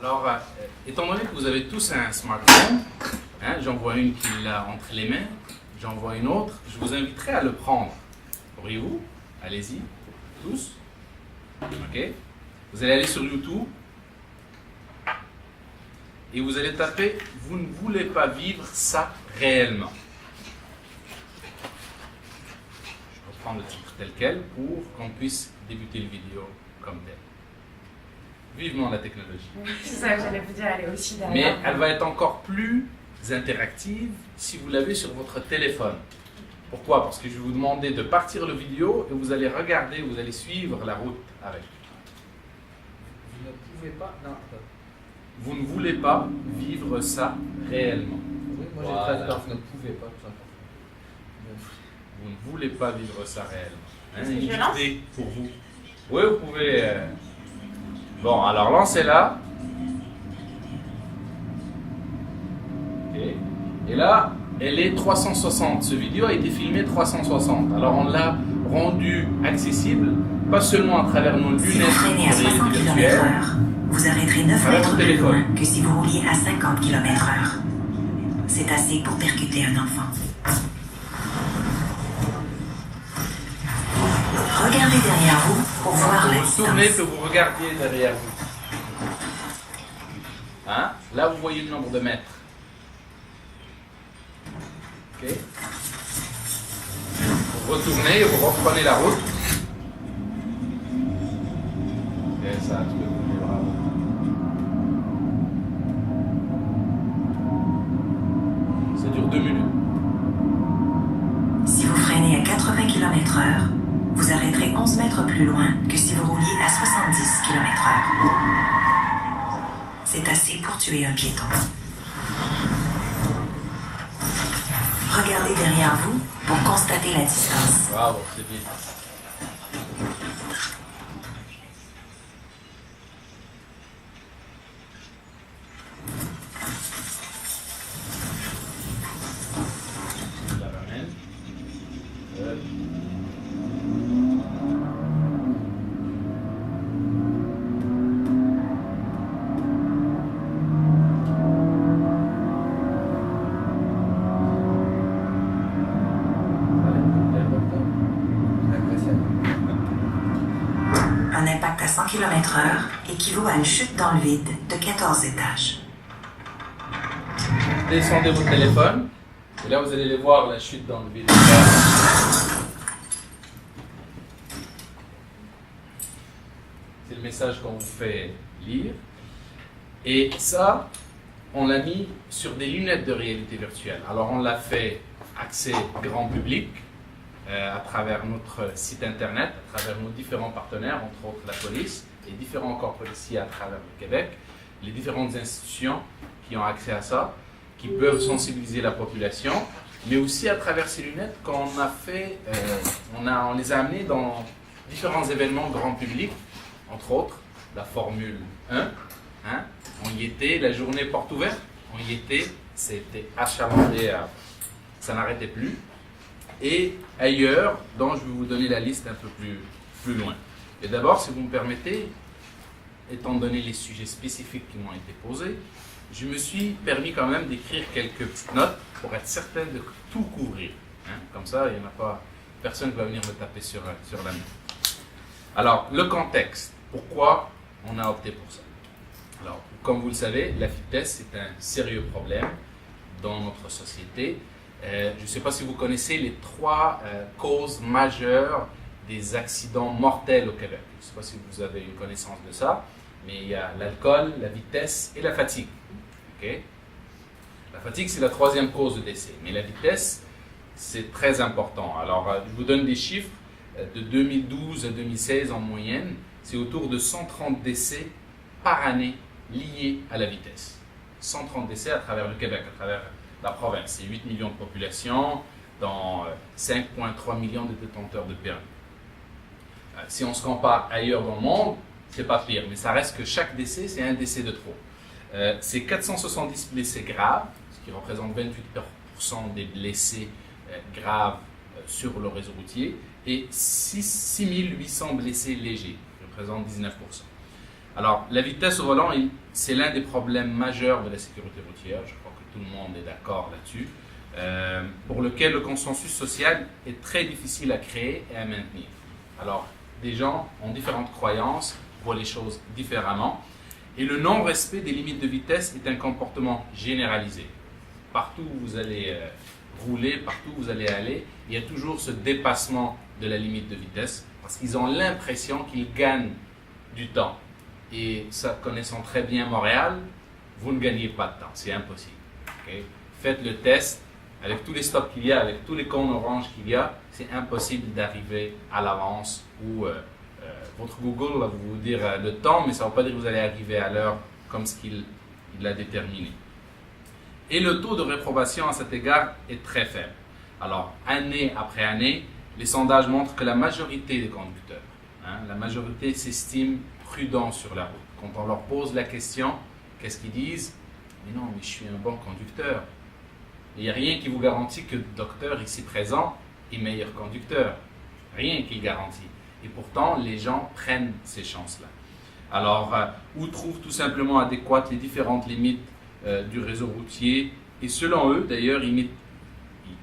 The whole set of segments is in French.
Alors, étant donné que vous avez tous un smartphone, hein, j'en vois une qui l'a entre les mains, j'en vois une autre, je vous inviterai à le prendre. Pourriez-vous? Allez-y, tous. Ok? Vous allez aller sur YouTube et vous allez taper « Vous ne voulez pas vivre ça réellement ». Je reprends le titre tel quel pour qu'on puisse débuter le vidéo comme tel. Vivement la technologie. C'est ça que j'allais vous dire, elle est aussi derrière. Mais elle va être encore plus interactive si vous l'avez sur votre téléphone. Pourquoi? Parce que je vais vous demander de partir la vidéo et vous allez regarder, vous allez suivre la route avec. Vous ne pouvez pas. Non, Vous ne voulez pas vivre ça réellement. oui, moi Voilà. j'ai traduit, vous ne pouvez pas, tout simplement. Vous ne voulez pas vivre ça réellement. Hein, Est-ce que une je lance? idée pour vous. Oui, vous pouvez. Bon, alors lancez-la. Ok. Et là, elle est 360. Ce vidéo a été filmé 360. Alors on l'a rendu accessible, pas seulement à travers nos Si vous lunettes freinez à 60 virtuelles, km/h, vous arrêterez 9 Avec mètres le plus téléphone. loin que si vous rouliez à 50 km/h. C'est assez pour percuter un enfant. Regardez derrière vous pour voir la vous tournez distance. que vous regardiez derrière vous. Hein? Là, vous voyez le nombre de mètres. Ok? Vous retournez, vous reprenez la route. Et ça, tu peux bouger, bravo. Ça dure 2 minutes. Si vous freinez à 80 km/h, vous arrêterez 11 mètres plus loin que si vous rouliez à 70 km/h. C'est assez pour tuer un piéton. Regardez derrière vous pour constater la distance. Bravo, c'est bien. Je la ramène. Un impact à 100 km/h équivaut à une chute dans le vide de 14 étages. Descendez votre téléphone. Et là, vous allez les voir, la chute dans le vide. C'est le message qu'on vous fait lire. Et ça, on l'a mis sur des lunettes de réalité virtuelle. Alors, on l'a fait accès grand public à travers notre site internet, à travers nos différents partenaires, entre autres la police et différents corps policiers à travers le Québec, les différentes institutions qui ont accès à ça, qui peuvent sensibiliser la population, mais aussi à travers ces lunettes qu'on a fait, on les a amenées dans différents événements grand public, entre autres la Formule 1, hein, on y était, la journée porte ouverte, on y était, c'était achalandé, ça n'arrêtait plus, et ailleurs, dont je vais vous donner la liste un peu plus loin. Et d'abord, si vous me permettez, étant donné les sujets spécifiques qui m'ont été posés, je me suis permis quand même d'écrire quelques petites notes pour être certain de tout couvrir. Hein. Comme ça, il n'y en a pas, personne ne va venir me taper sur la main. Alors, le contexte, pourquoi on a opté pour ça? Alors, comme vous le savez, la vitesse, c'est un sérieux problème dans notre société. Je ne sais pas si vous connaissez les 3 causes majeures des accidents mortels au Québec. Je ne sais pas si vous avez une connaissance de ça, mais il y a l'alcool, la vitesse et la fatigue. Okay? La fatigue, c'est la 3e cause de décès, mais la vitesse, c'est très important. Alors, je vous donne des chiffres. De 2012 à 2016 en moyenne, c'est autour de 130 décès par année liés à la vitesse. 130 décès à travers le Québec, à travers la province. C'est 8 millions de population, dans 5,3 millions de détenteurs de permis. Si on se compare ailleurs dans le monde, c'est pas pire, mais ça reste que chaque décès, c'est un décès de trop. C'est 470 blessés graves, ce qui représente 28% des blessés graves sur le réseau routier, et 6800 blessés légers, qui représentent 19%. Alors, la vitesse au volant, c'est l'un des problèmes majeurs de la sécurité routière. Je crois que tout le monde est d'accord là-dessus. Pour lequel le consensus social est très difficile à créer et à maintenir. Alors, des gens ont différentes croyances, voient les choses différemment, et le non-respect des limites de vitesse est un comportement généralisé. Partout où vous allez rouler, partout où vous allez aller, il y a toujours ce dépassement de la limite de vitesse, parce qu'ils ont l'impression qu'ils gagnent du temps. Et ça, connaissant très bien Montréal, vous ne gagnez pas de temps, c'est impossible. Okay? Faites le test. Avec tous les stops qu'il y a, avec tous les cônes oranges qu'il y a, c'est impossible d'arriver à l'avance ou votre Google va vous dire le temps, mais ça ne veut pas dire que vous allez arriver à l'heure comme ce qu'il a déterminé. Et le taux de réprobation à cet égard est très faible. Alors, année après année, les sondages montrent que la majorité des conducteurs, la majorité s'estime prudents sur la route. Quand on leur pose la question, qu'est-ce qu'ils disent? Mais non, mais je suis un bon conducteur. Il n'y a rien qui vous garantit que le docteur ici présent est meilleur conducteur. Rien qui le garantit. Et pourtant, les gens prennent ces chances-là. Alors, ou trouvent tout simplement adéquates les différentes limites du réseau routier. Et selon eux, d'ailleurs, ils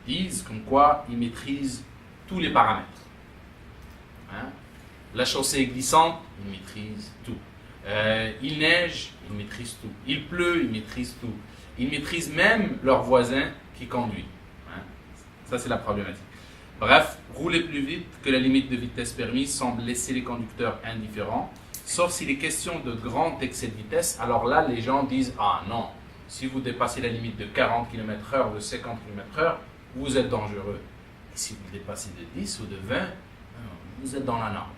disent comme quoi ils maîtrisent tous les paramètres. La chaussée est glissante, ils maîtrisent tout. Il neige, ils maîtrisent tout. Il pleut, ils maîtrisent tout. Ils maîtrisent même leur voisin qui conduit. Ça, c'est la problématique. Bref, rouler plus vite que la limite de vitesse permise semble laisser les conducteurs indifférents, sauf s'il est question de grand excès de vitesse. Alors là, les gens disent « Ah non, si vous dépassez la limite de 40 km/h ou de 50 km/h, vous êtes dangereux. Et si vous dépassez de 10 ou de 20, vous êtes dans la norme. »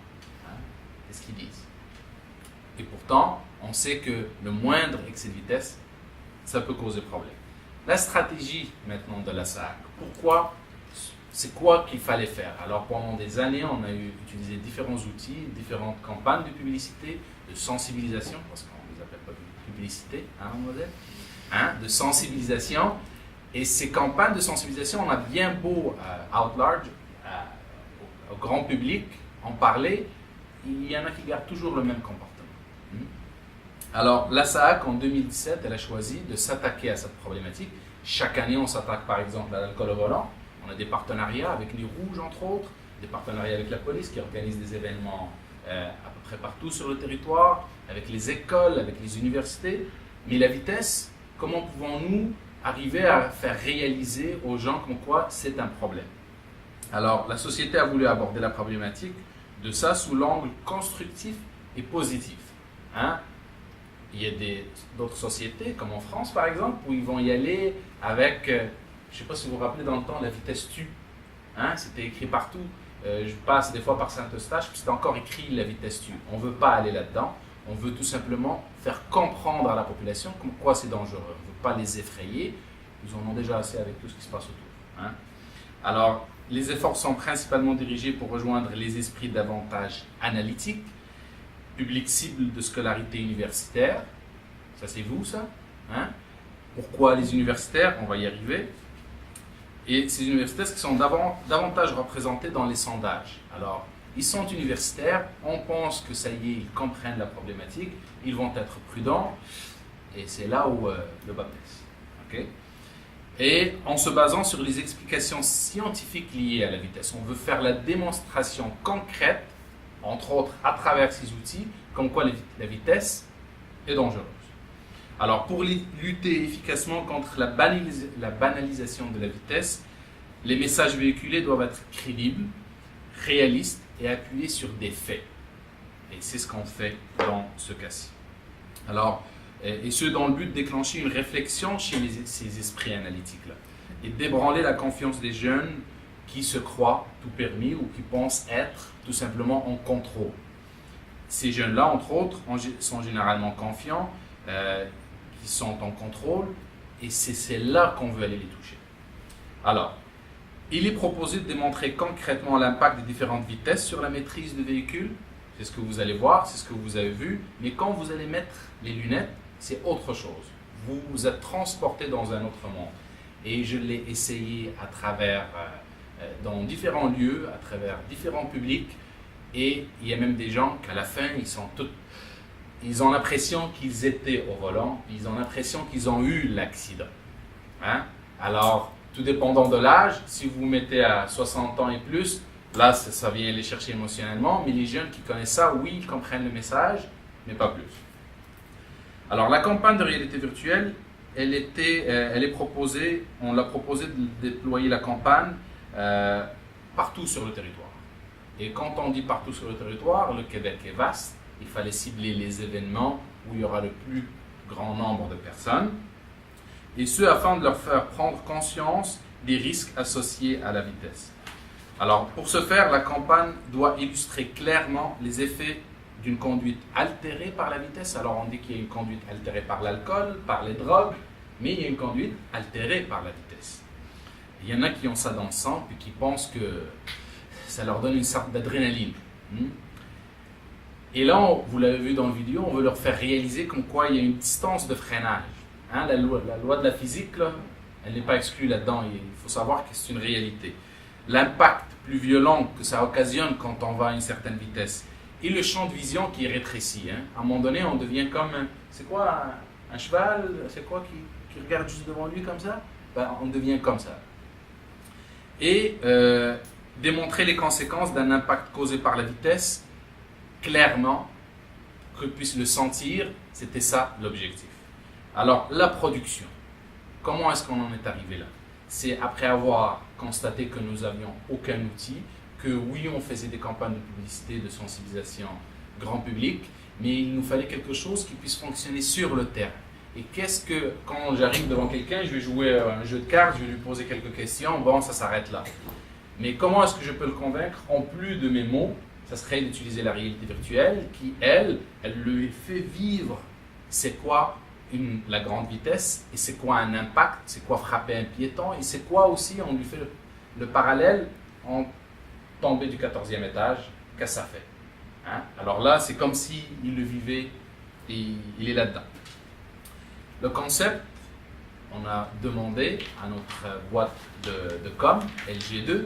C'est ce qu'ils disent. Et pourtant, on sait que le moindre excès de vitesse, ça peut causer problème. La stratégie maintenant de la SAC, pourquoi, c'est quoi qu'il fallait faire? Alors pendant des années, on a utilisé différents outils, différentes campagnes de publicité, de sensibilisation, parce qu'on ne les appelle pas de publicité, mademoiselle, de sensibilisation. Et ces campagnes de sensibilisation, on a bien beau, out large, au grand public, en parler, il y en a qui gardent toujours le même comportement. Alors, la SAAC, en 2017, elle a choisi de s'attaquer à cette problématique. Chaque année, on s'attaque par exemple à l'alcool au volant. On a des partenariats avec les Rouges, entre autres, des partenariats avec la police qui organise des événements à peu près partout sur le territoire, avec les écoles, avec les universités. Mais la vitesse, comment pouvons-nous arriver à faire réaliser aux gens comme quoi c'est un problème? Alors, la société a voulu aborder la problématique de ça sous l'angle constructif et positif. Il y a d'autres sociétés, comme en France par exemple, où ils vont y aller avec, je ne sais pas si vous vous rappelez dans le temps, la vitesse tue. C'était écrit partout. Je passe des fois par Saint-Eustache, puis c'est encore écrit la vitesse tue. On ne veut pas aller là-dedans. On veut tout simplement faire comprendre à la population pourquoi c'est dangereux. On ne veut pas les effrayer. Ils en ont déjà assez avec tout ce qui se passe autour. Alors, les efforts sont principalement dirigés pour rejoindre les esprits davantage analytiques, public cible de scolarité universitaire. Ça, c'est vous, ça? Pourquoi les universitaires? On va y arriver. Et ces universitaires qui sont davantage représentés dans les sondages. Alors, ils sont universitaires, on pense que ça y est, ils comprennent la problématique, ils vont être prudents, et c'est là où le bas blesse. Okay? Et en se basant sur les explications scientifiques liées à la vitesse, on veut faire la démonstration concrète, entre autres à travers ces outils, comme quoi la vitesse est dangereuse. Alors, pour lutter efficacement contre la banalisation de la vitesse, les messages véhiculés doivent être crédibles, réalistes et appuyés sur des faits. Et c'est ce qu'on fait dans ce cas-ci. Alors, et ce dans le but de déclencher une réflexion chez ces esprits analytiques-là et d'ébranler la confiance des jeunes qui se croient tout permis ou qui pensent être tout simplement en contrôle. Ces jeunes-là, entre autres, sont généralement confiants, qui sont en contrôle, et c'est là qu'on veut aller les toucher. Alors, il est proposé de démontrer concrètement l'impact des différentes vitesses sur la maîtrise du véhicule. C'est ce que vous allez voir, c'est ce que vous avez vu, mais quand vous allez mettre les lunettes, c'est autre chose. Vous êtes transporté dans un autre monde. Et je l'ai essayé à travers, dans différents lieux, à travers différents publics, et il y a même des gens qu'à la fin, ils sont tous ils ont l'impression qu'ils étaient au volant, ils ont l'impression qu'ils ont eu l'accident. Hein? Alors, tout dépendant de l'âge, si vous vous mettez à 60 ans et plus, là, ça vient les chercher émotionnellement, mais les jeunes qui connaissent ça, oui, ils comprennent le message, mais pas plus. Alors, la campagne de réalité virtuelle, elle est proposée, on l'a proposé de déployer la campagne partout sur le territoire. Et quand on dit partout sur le territoire, le Québec est vaste, il fallait cibler les événements où il y aura le plus grand nombre de personnes, et ce afin de leur faire prendre conscience des risques associés à la vitesse. Alors, pour ce faire, la campagne doit illustrer clairement les effets d'une conduite altérée par la vitesse. Alors, on dit qu'il y a une conduite altérée par l'alcool, par les drogues, mais il y a une conduite altérée par la vitesse. Il y en a qui ont ça dans le sang, puis qui pensent que ça leur donne une sorte d'adrénaline. Et là, vous l'avez vu dans la vidéo, on veut leur faire réaliser comme quoi il y a une distance de freinage. Hein, la loi de la physique, là, elle n'est pas exclue là-dedans. Il faut savoir que c'est une réalité. L'impact plus violent que ça occasionne quand on va à une certaine vitesse et le champ de vision qui est rétréci. Hein. À un moment donné, on devient comme, c'est quoi un cheval, c'est quoi qui regarde juste devant lui comme ça? Ben, on devient comme ça. Et démontrer les conséquences d'un impact causé par la vitesse, clairement, que puisse le sentir, c'était ça l'objectif. Alors, la production. Comment est-ce qu'on en est arrivé là? C'est après avoir constaté que nous n'avions aucun outil, que oui, on faisait des campagnes de publicité, de sensibilisation grand public, mais il nous fallait quelque chose qui puisse fonctionner sur le terrain. Et qu'est-ce que, quand j'arrive devant quelqu'un, je vais jouer à un jeu de cartes, je vais lui poser quelques questions, bon, ça s'arrête là. Mais comment est-ce que je peux le convaincre, en plus de mes mots, ça serait d'utiliser la réalité virtuelle qui, elle lui fait vivre c'est quoi la grande vitesse, et c'est quoi un impact, c'est quoi frapper un piéton, et c'est quoi aussi, on lui fait le parallèle, en tomber du 14e étage, qu'est-ce que ça fait? Hein? Alors là, c'est comme s'il le vivait et il est là-dedans. Le concept, on a demandé à notre boîte de com, LG2,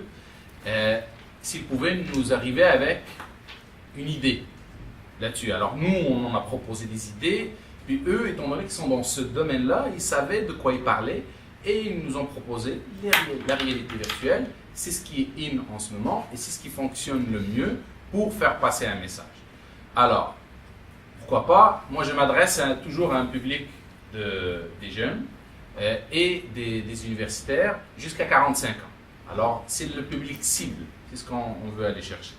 s'ils pouvaient nous arriver avec une idée là-dessus. Alors nous, on en a proposé des idées, puis eux, étant donné qu'ils sont dans ce domaine-là, ils savaient de quoi ils parlaient, et ils nous ont proposé la réalité virtuelle. C'est ce qui est in en ce moment, et c'est ce qui fonctionne le mieux pour faire passer un message. Alors, pourquoi pas? Moi, je m'adresse toujours à un public des jeunes et des universitaires jusqu'à 45 ans. Alors, c'est le public cible, c'est ce qu'on veut aller chercher.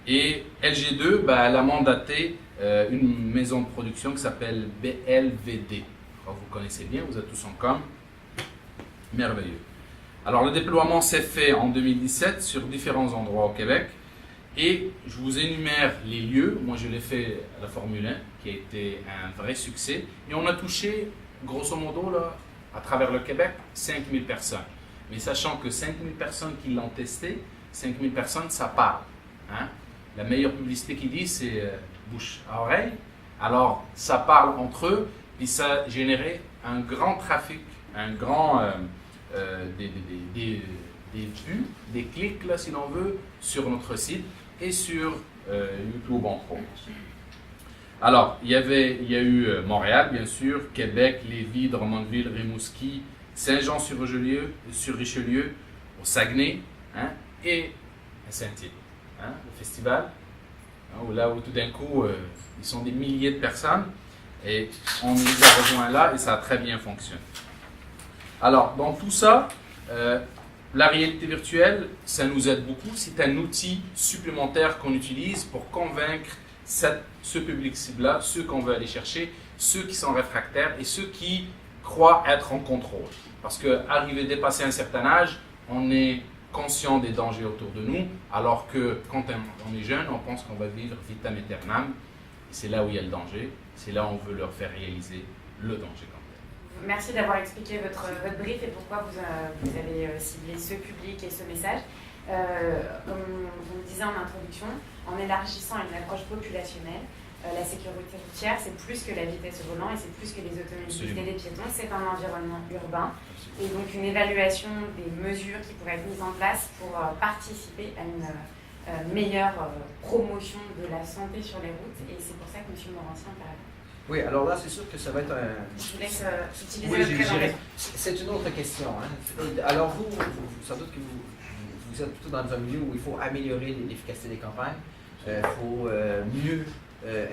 Et LG2, elle a mandaté une maison de production qui s'appelle BLVD. Alors, vous connaissez bien, vous êtes tous en com. Merveilleux. Alors, le déploiement s'est fait en 2017 sur différents endroits au Québec. Et je vous énumère les lieux. Moi, je l'ai fait à la Formule 1, qui a été un vrai succès. Et on a touché, grosso modo, là, à travers le Québec, 5000 personnes. Mais sachant que 5000 personnes qui l'ont testé, 5000 personnes, ça parle. Hein? La meilleure publicité qu'ils disent, c'est bouche à oreille. Alors, ça parle entre eux, et ça a généré un grand trafic, un grand des vues, des clics, là, si l'on veut, sur notre site et sur YouTube en France. Alors, il y a eu Montréal, bien sûr, Québec, Lévis, Drummondville, Rimouski, Saint-Jean-sur-Richelieu, au Saguenay, hein, et à Saint-Tite, hein, le festival, hein, là où tout d'un coup, ils sont des milliers de personnes, et on les a rejoints là, et ça a très bien fonctionné. Alors, dans tout ça, la réalité virtuelle, ça nous aide beaucoup. C'est un outil supplémentaire qu'on utilise pour convaincre ce public cible-là, ceux qu'on veut aller chercher, ceux qui sont réfractaires et ceux qui croient être en contrôle. Parce qu'arriver à dépasser un certain âge, on est conscient des dangers autour de nous, alors que quand on est jeune, on pense qu'on va vivre vitam aeternam. Et c'est là où il y a le danger, c'est là où on veut leur faire réaliser le danger. Merci d'avoir expliqué votre brief et pourquoi vous avez ciblé ce public et ce message. Comme vous le disiez en introduction, en élargissant une approche populationnelle, la sécurité routière, c'est plus que la vitesse au volant et c'est plus que les automobilistes et les piétons, c'est un environnement urbain. Et donc une évaluation des mesures qui pourraient être mises en place pour participer à meilleure promotion de la santé sur les routes. Et c'est pour ça que M. Morancy intervient. Oui, alors là, c'est sûr que ça va être un... Je vous laisse utiliser Oui, votre j'irai. présentation. C'est une autre question. Hein. Alors sans doute que vous êtes plutôt dans un milieu où il faut améliorer l'efficacité des campagnes. Il faut mieux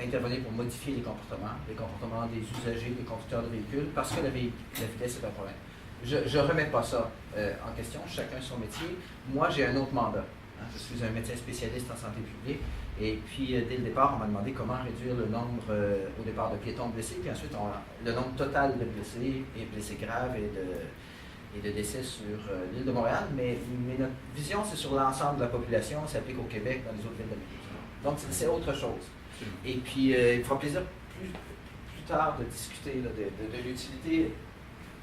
intervenir pour modifier les comportements des usagers, des conducteurs de véhicules, parce que la vitesse est un problème. Je ne remets pas ça en question, chacun son métier. Moi, j'ai un autre mandat. Hein. Je suis un médecin spécialiste en santé publique. Et puis, dès le départ, on m'a demandé comment réduire le nombre, au départ, de piétons blessés, puis ensuite, le nombre total de blessés, et blessés graves et de décès sur l'île de Montréal. Mais notre vision, c'est sur l'ensemble de la population, ça s'applique au Québec, dans les autres villes d'Amérique. Donc, c'est autre chose. Et puis, il me fera plaisir plus tard de discuter là, de l'utilité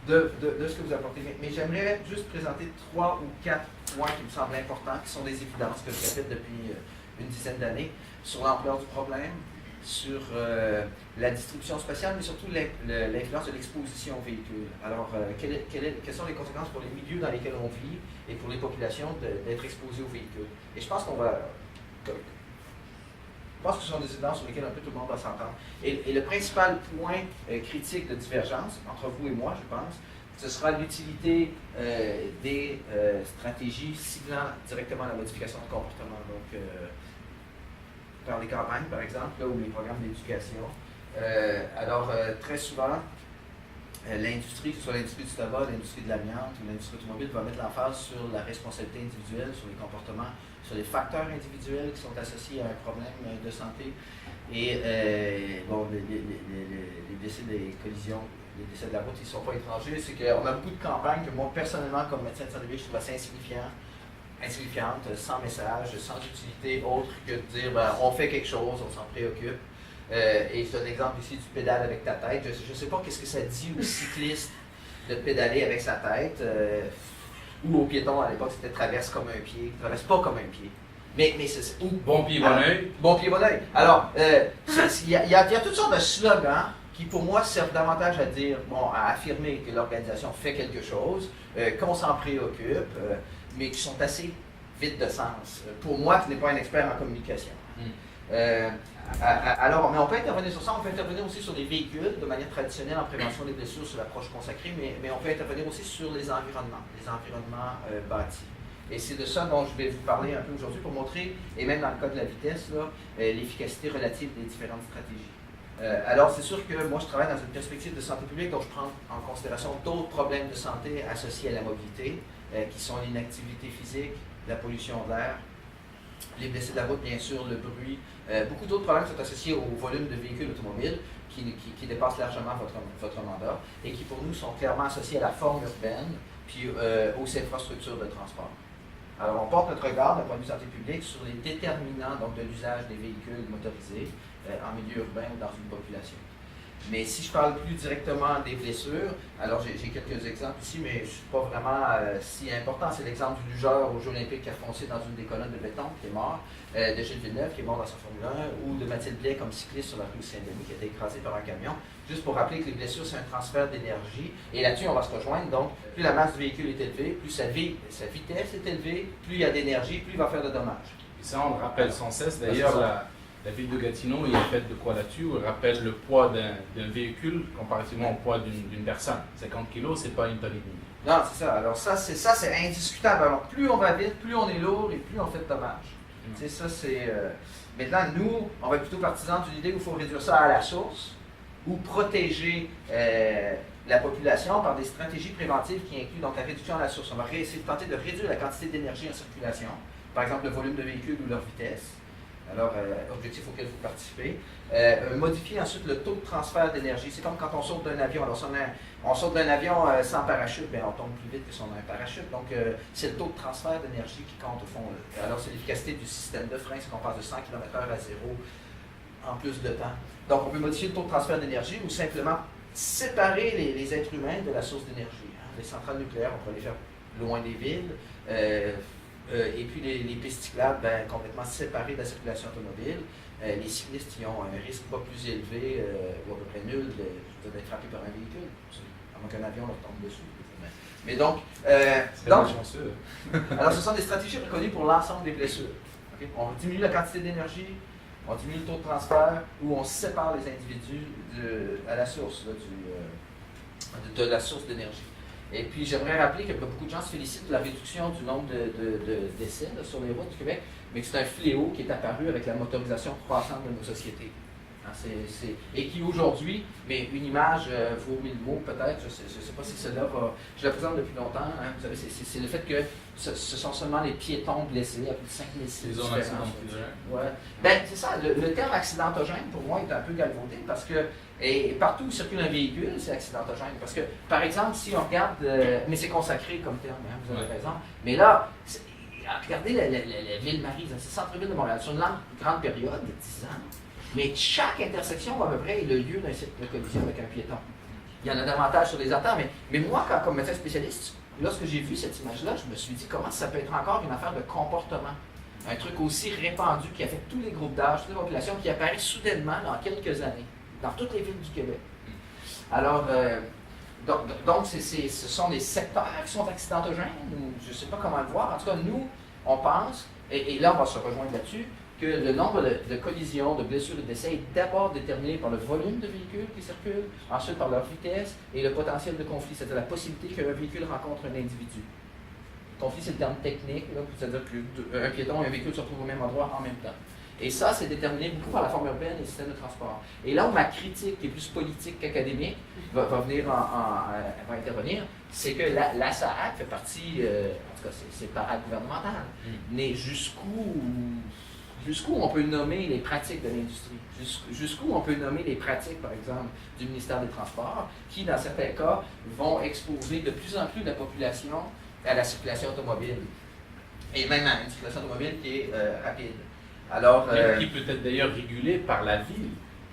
de ce que vous apportez. Mais j'aimerais juste présenter 3 ou 4 points qui me semblent importants, qui sont des évidences que je répète depuis une dizaine d'années, sur l'ampleur du problème, sur la distribution spatiale, mais surtout l'influence de l'exposition aux véhicules. Alors, quelles sont les conséquences pour les milieux dans lesquels on vit et pour les populations d'être exposés aux véhicules? Et je pense je pense que ce sont des évidences sur lesquelles un peu tout le monde va s'entendre. Et le principal point critique de divergence entre vous et moi, je pense, ce sera l'utilité des stratégies ciblant directement la modification de comportement. Donc, par les campagnes, par exemple, là, ou les programmes d'éducation. Très souvent, l'industrie, que ce soit l'industrie du tabac, l'industrie de l'amiante ou l'industrie automobile, va mettre l'emphase sur la responsabilité individuelle, sur les comportements, sur les facteurs individuels qui sont associés à un problème de santé. Et les décès des collisions, les décès de la route, ils ne sont pas étrangers. C'est qu'on a beaucoup de campagnes que moi, personnellement, comme médecin de santé publique, je trouve assez insignifiantes, sans message, sans utilité autre que de dire on fait quelque chose, on s'en préoccupe. Et c'est un exemple ici du pédale avec ta tête. Je ne sais pas qu'est-ce que ça dit aux cyclistes de pédaler avec sa tête, ou aux piétons à l'époque, c'était traverse comme un pied, traverse pas comme un pied. Mais c'est bon pied, bon oeil. Bon pied, bon oeil. Alors, il y a toutes sortes de slogans qui, pour moi, servent davantage à dire, à affirmer que l'organisation fait quelque chose, qu'on s'en préoccupe, mais qui sont assez vides de sens. Pour moi, qui n'ai pas un expert en communication. Mais on peut intervenir sur ça, on peut intervenir aussi sur les véhicules de manière traditionnelle en prévention des blessures sur l'approche consacrée, mais on peut intervenir aussi sur les environnements bâtis. Et c'est de ça dont je vais vous parler un peu aujourd'hui pour montrer, et même dans le cas de la vitesse, l'efficacité relative des différentes stratégies. Alors c'est sûr que moi je travaille dans une perspective de santé publique, donc je prends en considération d'autres problèmes de santé associés à la mobilité, qui sont l'inactivité physique, la pollution de l'air, les blessés de la route, bien sûr, le bruit. Beaucoup d'autres problèmes sont associés au volume de véhicules automobiles qui dépassent largement votre mandat et qui, pour nous, sont clairement associés à la forme urbaine puis aux infrastructures de transport. Alors, on porte notre regard d'un point de vue santé publique sur les déterminants donc, de l'usage des véhicules motorisés en milieu urbain ou dans une population. Mais si je parle plus directement des blessures, alors j'ai quelques exemples ici, mais je ne suis pas vraiment si important. C'est l'exemple du lugeur aux Jeux olympiques qui a foncé dans une des colonnes de béton, qui est mort, de Gilles Villeneuve, qui est mort dans sa Formule 1, ou de Mathilde Blais comme cycliste sur la rue Saint-Denis, qui a été écrasé par un camion. Juste pour rappeler que les blessures, c'est un transfert d'énergie. Et là-dessus, on va se rejoindre. Donc, plus la masse du véhicule est élevée, plus sa vitesse est élevée, plus il y a d'énergie, plus il va faire de dommages. Et ça, on le rappelle sans cesse. D'ailleurs, la ville de Gatineau, il est faite de quoi là-dessus? Il rappelle le poids d'un véhicule comparativement au poids d'une personne. 50 kg, c'est pas une tonne et demie. Non, c'est ça. Alors ça, c'est indiscutable. Alors plus on va vite, plus on est lourd et plus on fait de dommages. C'est ça, c'est... Maintenant, nous, on va être plutôt partisans d'une idée où il faut réduire ça à la source ou protéger la population par des stratégies préventives qui incluent donc la réduction à la source. On va essayer de tenter de réduire la quantité d'énergie en circulation, par exemple le volume de véhicules ou leur vitesse. Alors, objectif auquel vous participez. Modifier ensuite le taux de transfert d'énergie. C'est comme quand on saute d'un avion. Alors, si on saute d'un avion sans parachute, bien, on tombe plus vite que si on a un parachute. Donc, c'est le taux de transfert d'énergie qui compte au fond. Alors, c'est l'efficacité du système de frein, c'est qu'on passe de 100 km/h à 0 en plus de temps. Donc, on peut modifier le taux de transfert d'énergie ou simplement séparer les êtres humains de la source d'énergie. Les centrales nucléaires, on peut les faire loin des villes. Et puis les pistes cyclables, complètement séparées de la circulation automobile. Les cyclistes qui ont un risque pas plus élevé, ou à peu près nul, d'être frappés par un véhicule, à moins qu'un avion leur tombe dessus. Mais donc, alors ce sont des stratégies reconnues pour l'ensemble des blessures. Ok? On diminue la quantité d'énergie, on diminue le taux de transfert, ou on sépare les individus à la source là, de la source d'énergie. Et puis, j'aimerais rappeler que beaucoup de gens se félicitent de la réduction du nombre de décès là, sur les routes du Québec, mais que c'est un fléau qui est apparu avec la motorisation croissante de nos sociétés. Hein, et qui aujourd'hui, mais une image vaut 1000 mots peut-être, je ne sais pas si celle-là va... Je la présente depuis longtemps, hein, vous savez, c'est le fait que ce sont seulement les piétons blessés, à plus de 5006 Les zones accidentogènes. Ouais. Ben, c'est ça, le terme accidentogène pour moi est un peu galvaudé parce que et partout où circule un véhicule, c'est accidentogène. Parce que, par exemple, si on regarde, mais c'est consacré comme terme, hein, vous avez raison, mais là, regardez la Ville-Marie, c'est le centre-ville de Montréal, sur une grande période de 10 ans, mais chaque intersection, à peu près, est le lieu d'un site de collision avec un piéton. Il y en a davantage sur les artères, mais moi, comme médecin spécialiste, lorsque j'ai vu cette image-là, je me suis dit comment ça peut être encore une affaire de comportement. Un truc aussi répandu qui affecte tous les groupes d'âge, toutes les populations, qui apparaît soudainement dans quelques années, dans toutes les villes du Québec. Alors, donc ce sont des secteurs qui sont accidentogènes, ou je ne sais pas comment le voir. En tout cas, nous, on pense, et là, on va se rejoindre là-dessus, que le nombre de collisions, de blessures et de décès est d'abord déterminé par le volume de véhicules qui circulent, ensuite par leur vitesse et le potentiel de conflit, c'est-à-dire la possibilité qu'un véhicule rencontre un individu. Conflit, c'est le terme technique, c'est-à-dire qu'un piéton et un véhicule se retrouvent au même endroit en même temps. Et ça, c'est déterminé beaucoup par la forme urbaine et le système de transport. Et là où ma critique, qui est plus politique qu'académique, va va intervenir, c'est que la SAAC fait partie, en tout cas, c'est paragouvernemental, mais jusqu'où on peut nommer les pratiques de l'industrie, jusqu'où on peut nommer les pratiques, par exemple, du ministère des Transports, qui, dans certains cas, vont exposer de plus en plus la population à la circulation automobile, et même à une circulation automobile qui est rapide. Alors, qui peut être d'ailleurs régulée par la ville.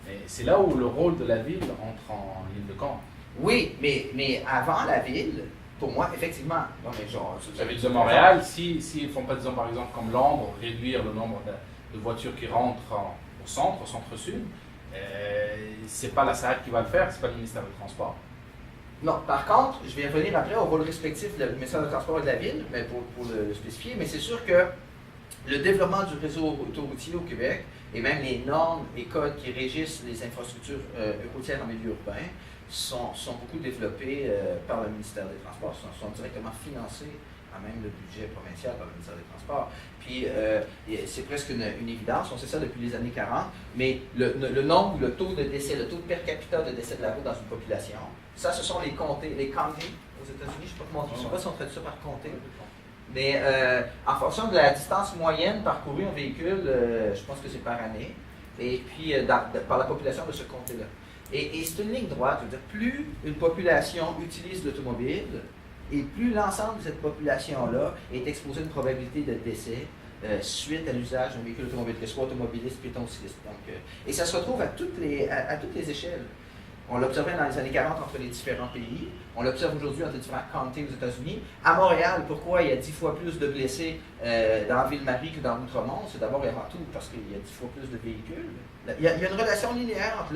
Et c'est là où le rôle de la ville entre en ligne de compte. Oui, mais avant la ville, pour moi, effectivement, non, mais genre, La ville de Montréal, s'ils ne font pas, disons, par exemple, comme Londres, réduire le nombre de voitures qui rentrent au centre-sud, c'est pas la SAAC qui va le faire, c'est pas le ministère des Transports. Non, par contre, je vais revenir après au rôle respectif du ministère des Transports et de la ville, mais pour le spécifier, mais c'est sûr que le développement du réseau autoroutier au Québec, et même les normes et codes qui régissent les infrastructures routières en milieu urbain, sont beaucoup développés par le ministère des Transports, sont directement financés à même le budget provincial par le ministère des Transports. Puis, c'est presque une évidence, on sait ça depuis les années 40, mais le nombre, le taux de décès, le taux de per capita de décès de la route dans une population, ça, ce sont les comtés, les counties aux États-Unis, je ne sais pas si on traite ça par comté. Mais en fonction de la distance moyenne parcourue en véhicule, je pense que c'est par année, et puis par la population de ce comté-là. Et c'est une ligne droite, je veux dire, plus une population utilise l'automobile, et plus l'ensemble de cette population-là est exposée à une probabilité de décès suite à l'usage d'un véhicule automobile, que ce soit automobiliste, piéton, cycliste. Et ça se retrouve à toutes les échelles. On l'observait dans les années 40 entre les différents pays. On l'observe aujourd'hui entre les différents counties aux États-Unis. À Montréal, pourquoi il y a 10 fois plus de blessés dans Ville-Marie que dans Outremont? C'est d'abord et avant tout parce qu'il y a 10 fois plus de véhicules. Il y a une relation linéaire entre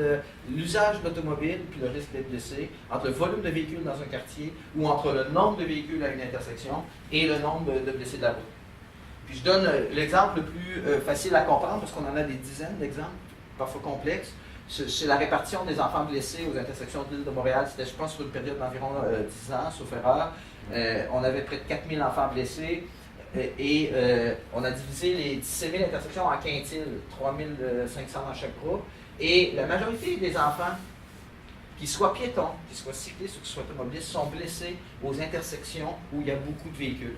l'usage de l'automobile puis le risque d'être blessé, entre le volume de véhicules dans un quartier ou entre le nombre de véhicules à une intersection et le nombre de blessés de la route. Puis je donne l'exemple le plus facile à comprendre parce qu'on en a des dizaines d'exemples, parfois complexes. C'est la répartition des enfants blessés aux intersections de l'île de Montréal. C'était, je pense, sur une période d'environ 10 ans, sauf erreur. On avait près de 4000 enfants blessés et on a divisé les 17 000 intersections en quintiles, 3500 dans chaque groupe. Et la majorité des enfants, qu'ils soient piétons, qu'ils soient cyclistes ou qu'ils soient automobilistes, sont blessés aux intersections où il y a beaucoup de véhicules.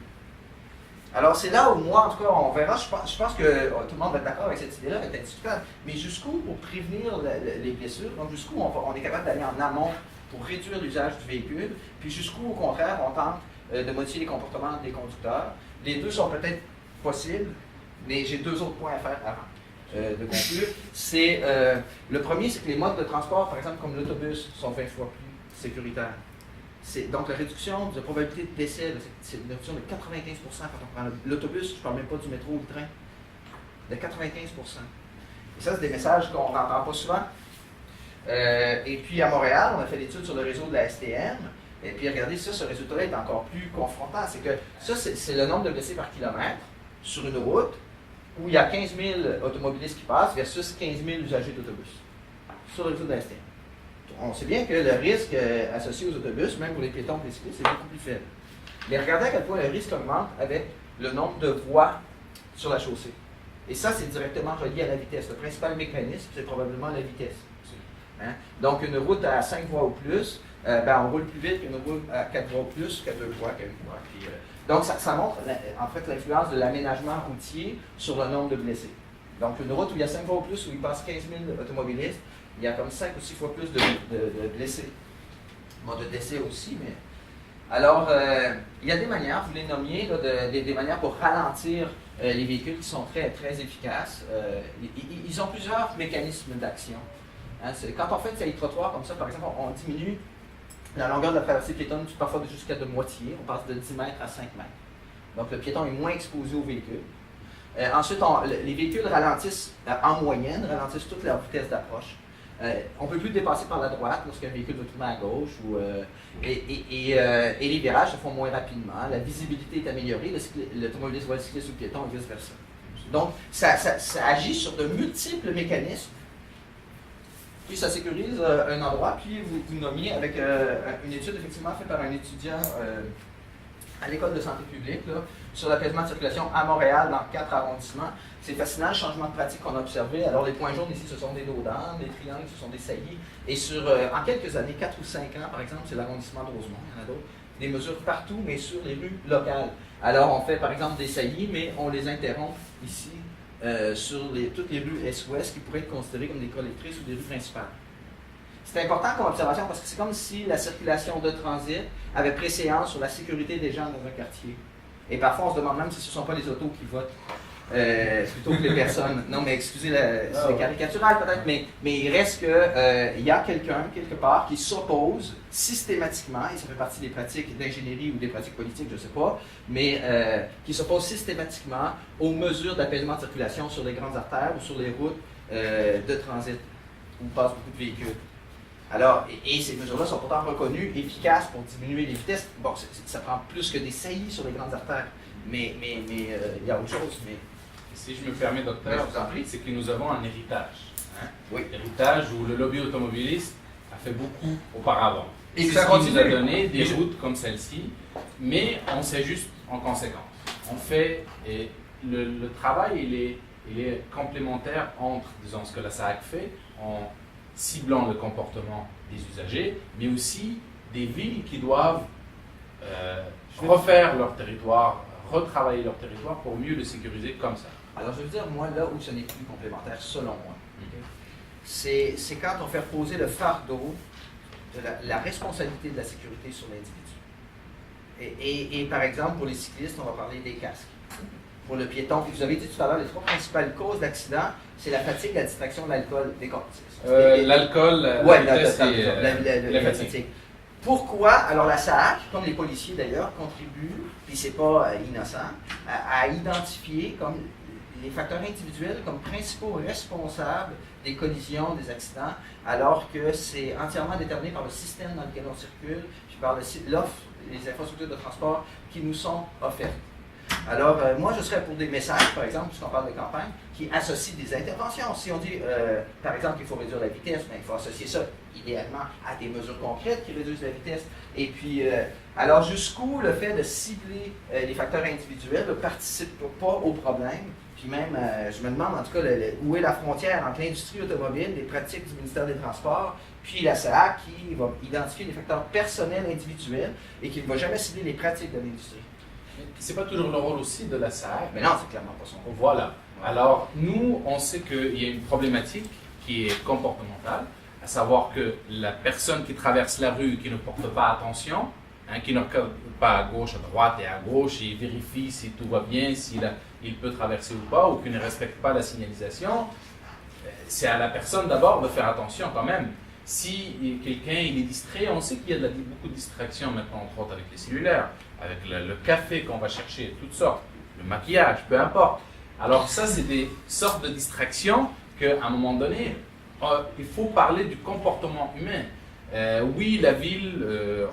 Alors, c'est là où moi, en tout cas, on verra, je pense que tout le monde va être d'accord avec cette idée-là, elle est indiscutable, mais jusqu'où pour prévenir les blessures, donc jusqu'où on est capable d'aller en amont pour réduire l'usage du véhicule, puis jusqu'où, au contraire, on tente de modifier les comportements des conducteurs. Les deux sont peut-être possibles, mais j'ai deux autres points à faire avant de conclure. Le premier, c'est que les modes de transport, par exemple, comme l'autobus, sont 20 fois plus sécuritaires. Donc, la réduction de la probabilité de décès, c'est une réduction de 95% quand on prend l'autobus, je ne parle même pas du métro ou du train, de 95%. Et ça, c'est des messages qu'on n'entend pas souvent. Et puis, à Montréal, on a fait l'étude sur le réseau de la STM, et puis regardez, ça, ce résultat-là est encore plus confrontant. C'est que ça, c'est le nombre de blessés par kilomètre sur une route où il y a 15 000 automobilistes qui passent versus 15 000 usagers d'autobus sur le réseau de la STM. On sait bien que le risque associé aux autobus, même pour les piétons et les cyclistes, c'est beaucoup plus faible. Mais regardez à quel point le risque augmente avec le nombre de voies sur la chaussée. Et ça, c'est directement relié à la vitesse. Le principal mécanisme, c'est probablement la vitesse. Hein? Donc, une route à 5 voies ou plus, on roule plus vite qu'une route à 4 voies ou plus qu'à 2 voies, qu'à 1 voie. Puis, donc, ça montre en fait l'influence de l'aménagement routier sur le nombre de blessés. Donc, une route où il y a 5 voies ou plus, où il passe 15 000 automobilistes, il y a comme 5 ou 6 fois plus de blessés. Bon, de décès aussi, mais... Alors, il y a des manières, vous les nommiez, là, des manières pour ralentir les véhicules qui sont très, très efficaces. Ils ont plusieurs mécanismes d'action. Hein, quand on fait une saillie de trottoir comme ça, par exemple, on diminue la longueur de la traversée piétonne parfois jusqu'à de moitié. On passe de 10 mètres à 5 mètres. Donc, le piéton est moins exposé au véhicule. Ensuite, les véhicules ralentissent en moyenne, ralentissent toute leur vitesse d'approche. On ne peut plus dépasser par la droite lorsqu'un véhicule veut tourner à gauche. Et les virages se font moins rapidement. La visibilité est améliorée. L'automobiliste voit le cycliste ou le piéton et vice-versa. Donc, ça agit sur de multiples mécanismes. Puis, ça sécurise un endroit. Puis, vous nommiez avec une étude effectivement faite par un étudiant à l'École de santé publique là, sur l'apaisement de circulation à Montréal dans 4 arrondissements. C'est fascinant le changement de pratique qu'on a observé. Alors, les points jaunes ici, ce sont des dos d'âne, les triangles, ce sont des saillies. Et en quelques années, 4 ou 5 ans, par exemple, c'est l'arrondissement de Rosemont, il y en a d'autres, des mesures partout, mais sur les rues locales. Alors, on fait par exemple des saillies, mais on les interrompt ici sur toutes les rues est-ouest qui pourraient être considérées comme des collectrices ou des rues principales. C'est important comme observation parce que c'est comme si la circulation de transit avait préséance sur la sécurité des gens dans un quartier. Et parfois, on se demande même si ce ne sont pas les autos qui votent plutôt que les personnes. Non, mais excusez, c'est caricatural peut-être, mais il reste qu'il y a quelqu'un, quelque part, qui s'oppose systématiquement, et ça fait partie des pratiques d'ingénierie ou des pratiques politiques, je ne sais pas, mais qui s'oppose systématiquement aux mesures d'apaisement de circulation sur les grandes artères ou sur les routes de transit où passent beaucoup de véhicules. Alors, et ces mesures-là sont pourtant reconnues efficaces pour diminuer les vitesses. Bon, ça prend plus que des saillies sur les grandes artères, mais il y a autre chose. Mais... Si je me permets, docteur, vous en prie. c'est que nous avons un héritage. Hein? Oui. Héritage où le lobby automobiliste a fait beaucoup auparavant. Et c'est ça ce qui nous continue. a donné des routes comme celle-ci, mais on sait juste en conséquence. On fait, et le travail, il est complémentaire entre, disons, ce que la SAAC fait, en ciblant le comportement des usagers, mais aussi des villes qui doivent refaire leur territoire, retravailler leur territoire pour mieux le sécuriser comme ça. Alors, je veux dire, moi, là où ce n'est plus complémentaire, selon moi, c'est quand on fait reposer le fardeau de la responsabilité de la sécurité sur l'individu. Et par exemple, pour les cyclistes, on va parler des casques. Pour le piéton, puis vous avez dit tout à l'heure, les 3 principales causes d'accident, c'est la fatigue, la distraction, l'alcool, des L'alcool, la fatigue. Pourquoi? Alors la SAAC, comme les policiers d'ailleurs, contribuent, puis c'est pas innocent, à identifier comme les facteurs individuels comme principaux responsables des collisions, des accidents, alors que c'est entièrement déterminé par le système dans lequel on circule, puis par l'offre, les infrastructures de transport qui nous sont offertes. Alors, moi, je serais pour des messages, par exemple, puisqu'on parle de campagne, qui associent des interventions. Si on dit, par exemple, qu'il faut réduire la vitesse, bien, il faut associer ça, idéalement, à des mesures concrètes qui réduisent la vitesse. Et puis, alors, jusqu'où le fait de cibler les facteurs individuels ne participe pas au problème. Puis même, je me demande, en tout cas, où est la frontière entre l'industrie automobile, les pratiques du ministère des Transports, puis la SAAC qui va identifier les facteurs personnels individuels et qui ne va jamais cibler les pratiques de l'industrie. C'est pas toujours le rôle aussi de la SAAC. Mais non, c'est clairement pas son rôle. Voilà. Alors, nous, on sait qu'il y a une problématique qui est comportementale, à savoir que la personne qui traverse la rue, qui ne porte pas attention, qui ne regarde pas à gauche, à droite et à gauche, et vérifie si tout va bien, s'il peut traverser ou pas, ou qu'il ne respecte pas la signalisation, c'est à la personne d'abord de faire attention quand même. Si quelqu'un est distrait, on sait qu'il y a beaucoup de distractions maintenant, entre autres avec les cellulaires, avec le café qu'on va chercher, toutes sortes, le maquillage, peu importe. Alors ça, c'est des sortes de distractions qu'à un moment donné, il faut parler du comportement humain. Oui, la ville,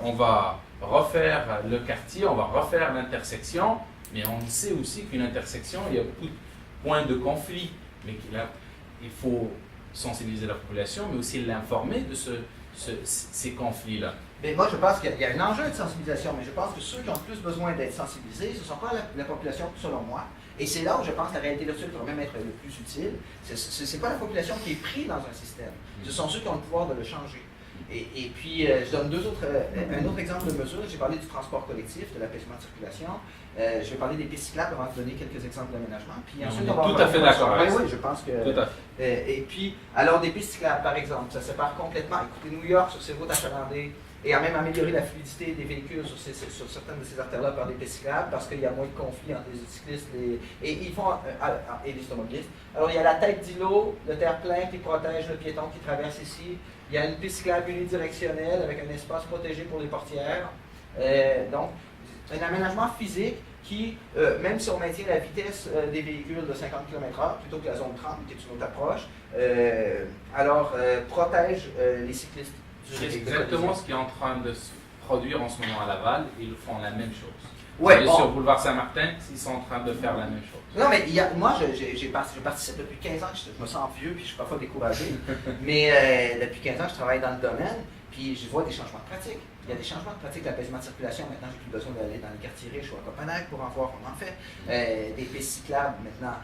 on va refaire le quartier, on va refaire l'intersection, mais on sait aussi qu'une intersection, il y a beaucoup point de conflit, mais il faut sensibiliser la population, mais aussi l'informer de ces conflits-là. Mais moi, je pense qu'il y a un enjeu de sensibilisation, mais je pense que ceux qui ont le plus besoin d'être sensibilisés, ce ne sont pas la population, selon moi. Et c'est là où je pense que la réalité virtuelle pourrait même être le plus utile. Ce n'est pas la population qui est prise dans un système. Ce sont ceux qui ont le pouvoir de le changer. Et puis, je donne un autre exemple de mesure. J'ai parlé du transport collectif, de l'apaisement de circulation. Je vais parler des pistes cyclables avant de donner quelques exemples d'aménagement. Puis ensuite, on va tout à fait d'accord avec ça. Oui, je pense que... Tout à fait. Et puis, alors des pistes cyclables, par exemple, ça sépare complètement. Écoutez, New York, sur ses routes achalandées, et a même amélioré la fluidité des véhicules sur certaines de ces artères-là par des pistes cyclables parce qu'il y a moins de conflits entre les cyclistes et les automobilistes. Alors, il y a la tête d'îlot, le terre-plein qui protège le piéton qui traverse ici. Il y a une piste cyclable unidirectionnelle avec un espace protégé pour les portières. Donc, un aménagement physique qui, même si on maintient la vitesse des véhicules de 50 km/h plutôt que la zone 30, qui est une autre approche, protège les cyclistes. C'est exactement ce qui est en train de se produire en ce moment à Laval. Ils font la même chose. Ouais, bon. Sur Boulevard Saint-Martin, ils sont en train de faire la même chose. Non, mais moi, je participe depuis 15 ans, je me sens vieux, puis je suis parfois découragé. Mais depuis 15 ans, je travaille dans le domaine, puis je vois des changements de pratique. Il y a des changements de pratique d'apaisement de circulation. Maintenant, j'ai plus besoin d'aller dans les quartiers riches ou à Copenhague pour en voir, on en fait. Des pistes cyclables, maintenant,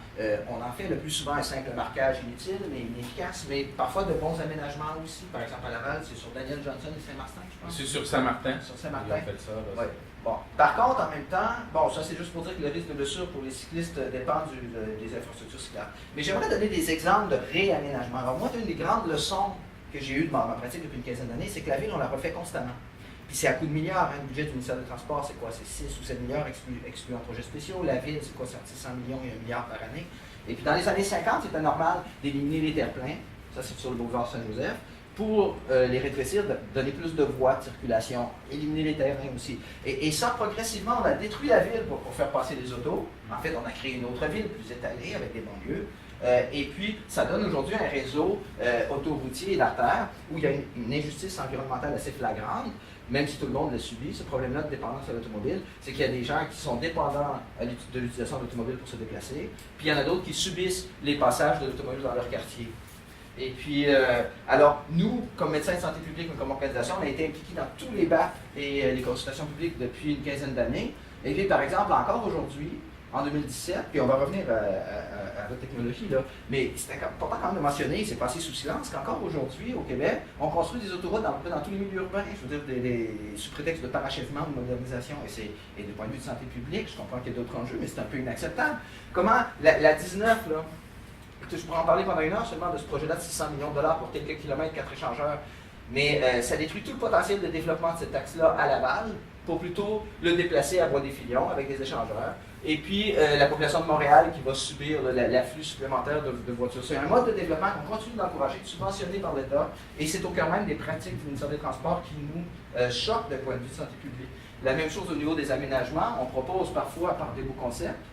on en fait le plus souvent un simple marquage inutile, mais inefficace, mais parfois de bons aménagements aussi. Par exemple, à Laval, c'est sur Daniel Johnson et Saint-Martin, je pense. C'est sur Saint-Martin. Sur Saint-Martin. Ils ont fait ça. Là, ouais. Bon. Par contre, en même temps, bon, ça c'est juste pour dire que le risque de blessure pour les cyclistes dépend des infrastructures cyclables. Mais j'aimerais donner des exemples de réaménagement. Alors moi, une des grandes leçons que j'ai eues dans ma pratique depuis une quinzaine d'années, c'est que la ville, on la refait constamment. Puis c'est à coût de milliards, le budget du ministère des Transports, c'est quoi? C'est 6 ou 7 milliards excluant projets spéciaux. La ville, c'est quoi? C'est 100 millions et 1 milliard par année. Et puis dans les années 50, c'était normal d'éliminer les terre-pleins, ça c'est sur le boulevard Saint-Joseph, pour les rétrécir, donner plus de voies de circulation, éliminer les terrains aussi. Et ça, progressivement, on a détruit la ville pour faire passer les autos. En fait, on a créé une autre ville plus étalée avec des banlieues. Et puis, ça donne aujourd'hui un réseau autoroutier et d'artères où il y a une injustice environnementale assez flagrante, même si tout le monde l'a subi, ce problème-là de dépendance à l'automobile, c'est qu'il y a des gens qui sont dépendants de l'utilisation de l'automobile pour se déplacer, puis il y en a d'autres qui subissent les passages de l'automobile dans leur quartier. Et puis, alors, nous, comme médecins de santé publique, comme organisation, on a été impliqués dans tous les BAP et les consultations publiques depuis une quinzaine d'années. Et puis, par exemple, encore aujourd'hui, en 2017, puis on va revenir à la technologie, là, mais c'est important quand même de mentionner, c'est passé sous silence, qu'encore aujourd'hui, au Québec, on construit des autoroutes dans tous les milieux urbains, je veux dire, sous prétexte de parachèvement, de modernisation, et du point de vue de santé publique, je comprends qu'il y a d'autres enjeux, mais c'est un peu inacceptable. Comment la 19, là, je pourrais en parler pendant une heure seulement de ce projet-là de 600 millions de dollars pour quelques kilomètres, 4 échangeurs, mais ça détruit tout le potentiel de développement de cet axe-là à Laval pour plutôt le déplacer à Bois-des-Filions avec des échangeurs. Et puis la population de Montréal qui va subir l'afflux supplémentaire de voitures. C'est un mode de développement qu'on continue d'encourager, subventionné par l'État, et c'est au cœur même des pratiques du ministère des Transports qui nous choquent d'un point de vue de santé publique. La même chose au niveau des aménagements, on propose parfois par des beaux concepts,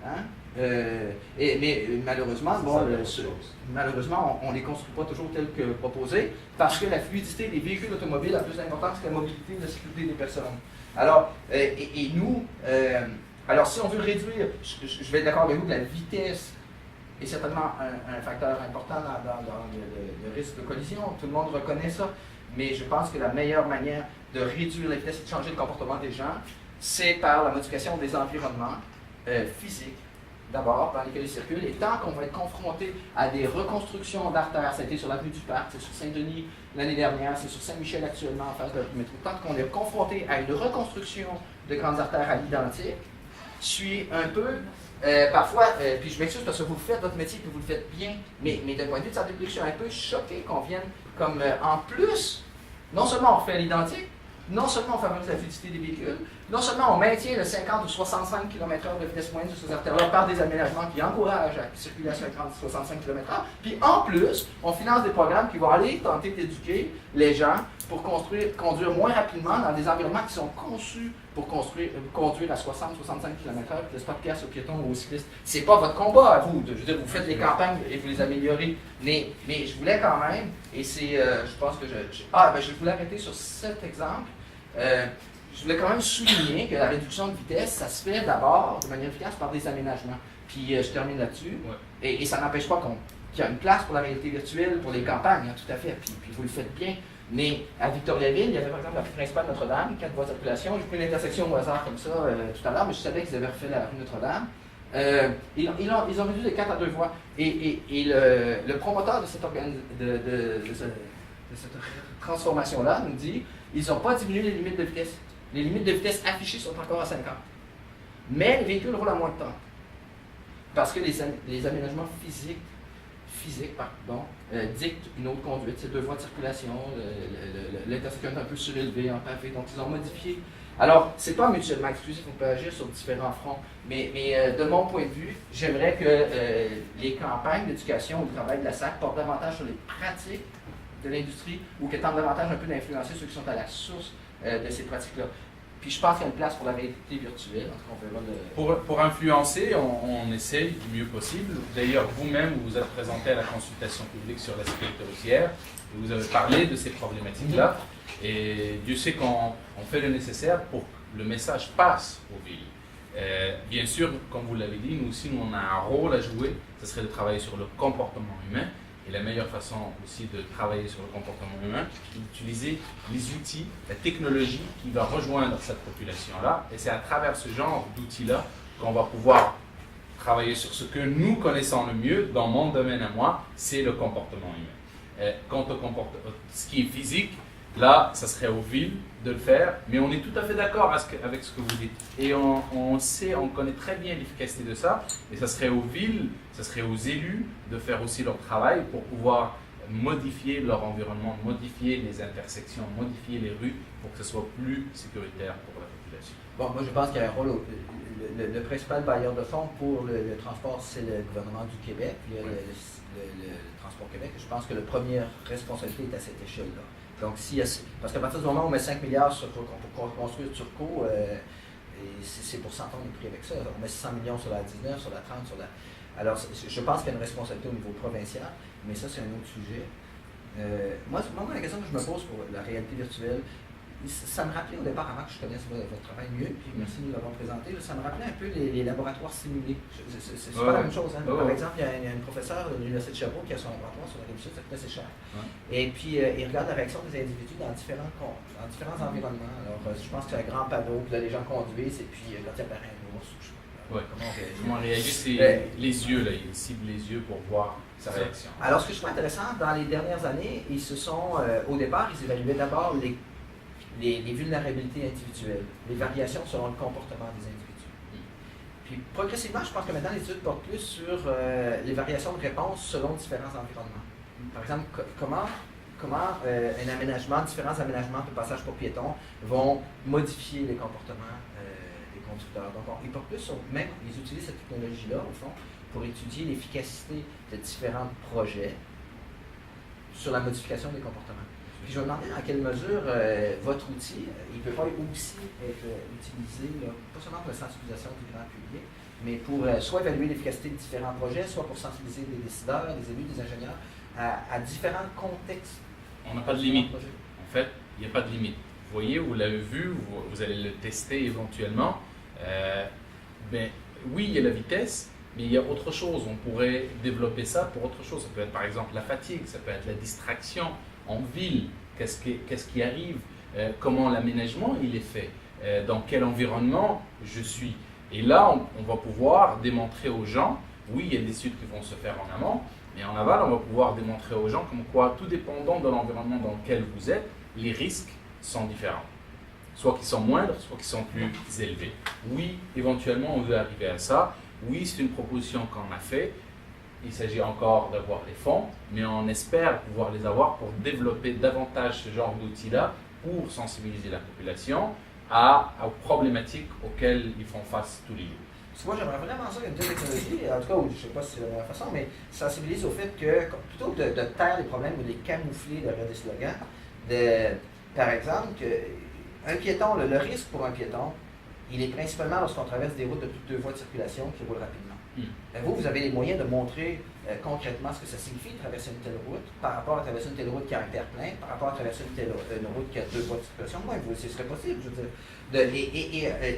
hein? Mais malheureusement, malheureusement, on ne les construit pas toujours tels que proposés parce que la fluidité des véhicules automobiles a plus d'importance que la mobilité et la sécurité des personnes. Alors, nous, alors si on veut réduire, je vais être d'accord avec vous que la vitesse est certainement un facteur important dans le risque de collision, tout le monde reconnaît ça, mais je pense que la meilleure manière de réduire la vitesse et de changer le comportement des gens, c'est par la modification des environnements physiques, d'abord, dans lesquels ils circulent, et tant qu'on va être confronté à des reconstructions d'artères, ça a été sur l'avenue du Parc, c'est sur Saint-Denis l'année dernière, c'est sur Saint-Michel actuellement en face de la métro, tant qu'on est confronté à une reconstruction de grandes artères à l'identique, suit un peu, parfois, puis je m'excuse parce que vous faites votre métier et vous le faites bien, mais d'un point de vue de santé publique, je suis un peu choqué qu'on vienne comme en plus, non seulement on refait l'identique, non seulement on favorise la fluidité des véhicules, non seulement on maintient le 50 ou 65 km/h de vitesse moyenne sur ces artères-là par des aménagements qui encouragent la circulation à 50 ou 65 km/h, puis en plus, on finance des programmes qui vont aller tenter d'éduquer les gens pour conduire moins rapidement dans des environnements qui sont conçus pour conduire à 60-65 km/h et laisse pas de place aux piétons ou aux cyclistes. C'est pas votre combat à vous. Je veux dire, vous faites les campagnes et vous les améliorez. Mais je voulais quand même, et c'est, je pense que je voulais arrêter sur cet exemple. Je voulais quand même souligner que la réduction de vitesse, ça se fait d'abord de manière efficace par des aménagements. Puis je termine là-dessus. Ouais. Et ça n'empêche pas qu'il y a une place pour la réalité virtuelle, pour les campagnes, hein, tout à fait. Puis vous le faites bien. Mais à Victoriaville, il y avait par exemple la rue principale Notre-Dame, 4 voies de circulation. J'ai pris une intersection au hasard comme ça tout à l'heure, mais je savais qu'ils avaient refait la rue Notre-Dame. Ils ont réduit de 4 à 2 voies. Et le promoteur de cette, de cette transformation-là nous dit ils n'ont pas diminué les limites de vitesse. Les limites de vitesse affichées sont encore à 50. Mais les véhicules roulent à moins de 30. Parce que les aménagements physiques dictent une autre conduite. C'est 2 voies de circulation, l'intersection est un peu surélevée en pavé, donc ils ont modifié. Alors, c'est pas mutuellement exclusif, on peut agir sur différents fronts, mais de mon point de vue, j'aimerais que les campagnes d'éducation au travail de la SAC portent davantage sur les pratiques de l'industrie ou qu'elles tentent davantage un peu d'influencer ceux qui sont à la source de ces pratiques-là. Puis je pense qu'il y a une place pour la réalité virtuelle. En tout cas, on verra Pour influencer, on essaye du mieux possible. D'ailleurs, vous-même, vous vous êtes présenté à la consultation publique sur la sécurité routière et vous avez parlé de ces problématiques-là. Et Dieu sait qu'on fait le nécessaire pour que le message passe aux villes. Bien sûr, comme vous l'avez dit, nous aussi, on a un rôle à jouer. Ce serait de travailler sur le comportement humain. Et la meilleure façon aussi de travailler sur le comportement humain, c'est d'utiliser les outils, la technologie qui va rejoindre cette population-là. Et c'est à travers ce genre d'outils-là qu'on va pouvoir travailler sur ce que nous connaissons le mieux dans mon domaine à moi, c'est le comportement humain. Quant au ce qui est physique, là, ça serait aux villes de le faire, mais on est tout à fait d'accord avec ce que vous dites. Et on connaît très bien l'efficacité de ça, et ça serait aux villes, ça serait aux élus de faire aussi leur travail pour pouvoir modifier leur environnement, modifier les intersections, modifier les rues pour que ce soit plus sécuritaire pour la population. Bon, moi je pense qu'il y a un rôle. Le principal bailleur de fonds pour le transport, c'est le gouvernement du Québec, puis le Transport Québec. Je pense que la première responsabilité est à cette échelle-là. Donc, parce qu'à partir du moment où on met 5 milliards pour construire Turcot, c'est pour s'entendre le prix avec ça. On met 100 millions sur la 19, sur la 30, sur la... Alors, je pense qu'il y a une responsabilité au niveau provincial, mais ça, c'est un autre sujet. Moi, la question que je me pose pour la réalité virtuelle, ça me rappelait au départ, avant que je connaisse votre travail mieux, puis merci de nous l'avoir présenté, ça me rappelait un peu les laboratoires simulés. C'est pas la même chose. Hein. Par exemple, il y a un professeur de l'Université de Sherbrooke qui a son laboratoire sur la rive sud, ça coûte assez cher. Et puis, il regarde la réaction des individus dans différents environnements. Alors, je pense qu'il y a un grand panneau, puis là, les gens conduisent, et puis quand il apparaît un ours, je sais pas. Comment on réagit, c'est les yeux, là, il cible les yeux pour voir sa réaction. Alors, ce que je trouve intéressant, dans les dernières années, ils se sont, au départ, ils évaluaient d'abord les vulnérabilités individuelles, les variations selon le comportement des individus. Puis progressivement, je pense que maintenant l'étude porte plus sur les variations de réponse selon différents environnements. Par exemple, comment différents aménagements de passage pour piétons vont modifier les comportements des conducteurs. Donc ils portent plus sur, même ils utilisent cette technologie-là, au fond, pour étudier l'efficacité de différents projets sur la modification des comportements. Puis je me demandais dans quelle mesure votre outil, il peut pas aussi être utilisé, là, pas seulement pour la sensibilisation du grand public, mais pour soit évaluer l'efficacité de différents projets, soit pour sensibiliser des décideurs, des élus, des ingénieurs, à différents contextes. On n'a pas de limite. En fait, il n'y a pas de limite. Vous voyez, vous l'avez vu, vous allez le tester éventuellement. Oui, il y a la vitesse, mais il y a autre chose. On pourrait développer ça pour autre chose. Ça peut être par exemple la fatigue, ça peut être la distraction. En ville, qu'est-ce qui arrive, comment l'aménagement il est fait, dans quel environnement je suis. Et là, on va pouvoir démontrer aux gens, oui, il y a des études qui vont se faire en amont, mais en aval, on va pouvoir démontrer aux gens comme quoi, tout dépendant de l'environnement dans lequel vous êtes, les risques sont différents. Soit qu'ils sont moindres, soit qu'ils sont plus élevés. Oui, éventuellement, on veut arriver à ça. Oui, c'est une proposition qu'on a faite. Il s'agit encore d'avoir les fonds, mais on espère pouvoir les avoir pour développer davantage ce genre d'outils-là pour sensibiliser la population aux problématiques auxquelles ils font face tous les jours. Parce que moi, j'aimerais vraiment ça, une technologie, en tout cas, je ne sais pas si c'est la meilleure façon, mais sensibilise au fait que, plutôt que de taire les problèmes ou de les camoufler derrière des slogans, par exemple, un piéton, le risque pour un piéton, il est principalement lorsqu'on traverse des routes de plus de 2 voies de circulation qui roulent rapidement. Vous avez les moyens de montrer concrètement ce que ça signifie traverser une telle route par rapport à traverser une telle route qui a un terre-plein, par rapport à traverser une route qui a 2 voies de circulation. Ouais, ce serait possible, je veux dire.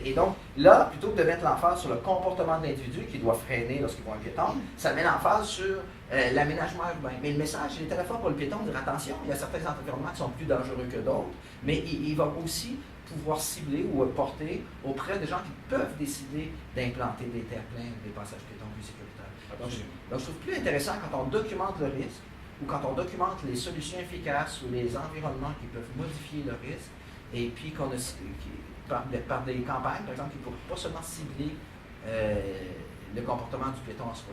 Et donc, là, plutôt que de mettre l'emphase sur le comportement de l'individu qui doit freiner lorsqu'il voit un piéton, ça met l'emphase sur l'aménagement urbain. Mais le message, il est à la fois pour le piéton, dire attention, il y a certains environnements qui sont plus dangereux que d'autres, mais il va aussi pouvoir cibler ou porter auprès de gens qui peuvent décider d'implanter des terre-pleins, des passages piétons plus sécuritaires. Donc, je trouve plus intéressant quand on documente le risque ou quand on documente les solutions efficaces ou les environnements qui peuvent modifier le risque, et puis par des campagnes, par exemple, qui ne pourraient pas seulement cibler le comportement du piéton en soi.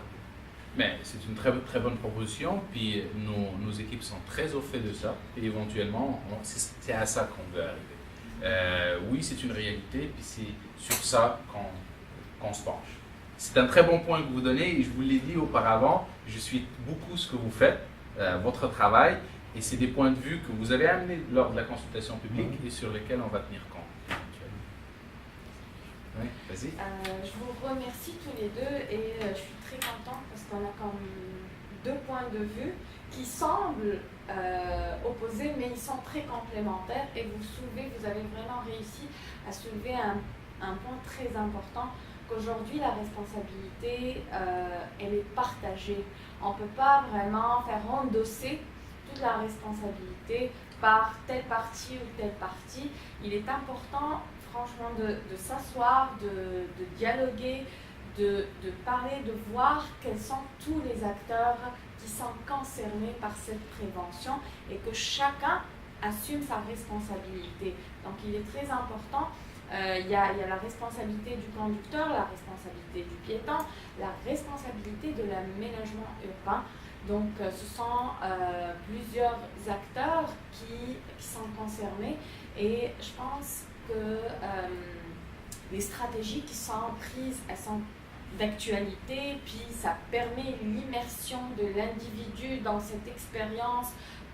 Mais c'est une très, très bonne proposition, puis nos équipes sont très au fait de ça, et éventuellement, c'est à ça qu'on veut arriver. Oui, c'est une réalité, puis c'est sur ça qu'on se penche. C'est un très bon point que vous donnez, et je vous l'ai dit auparavant, je suis beaucoup ce que vous faites, votre travail, et c'est des points de vue que vous avez amenés lors de la consultation publique et sur lesquels on va tenir compte. Oui, vas-y. Je vous remercie tous les deux, et je suis très contente parce qu'on a comme 2 points de vue qui semblent opposés, mais ils sont très complémentaires, et vous avez vraiment réussi à soulever un point très important, qu'aujourd'hui la responsabilité, elle est partagée. On ne peut pas vraiment faire endosser toute la responsabilité par telle partie ou telle partie. Il est important, franchement, de s'asseoir, de dialoguer, de parler, de voir quels sont tous les acteurs qui sont concernés par cette prévention, et que chacun assume sa responsabilité. Donc il est très important, il y a la responsabilité du conducteur, la responsabilité du piéton, la responsabilité de l'aménagement urbain. Donc ce sont plusieurs acteurs qui sont concernés, et je pense que les stratégies qui sont prises, elles sont d'actualité, puis ça permet l'immersion de l'individu dans cette expérience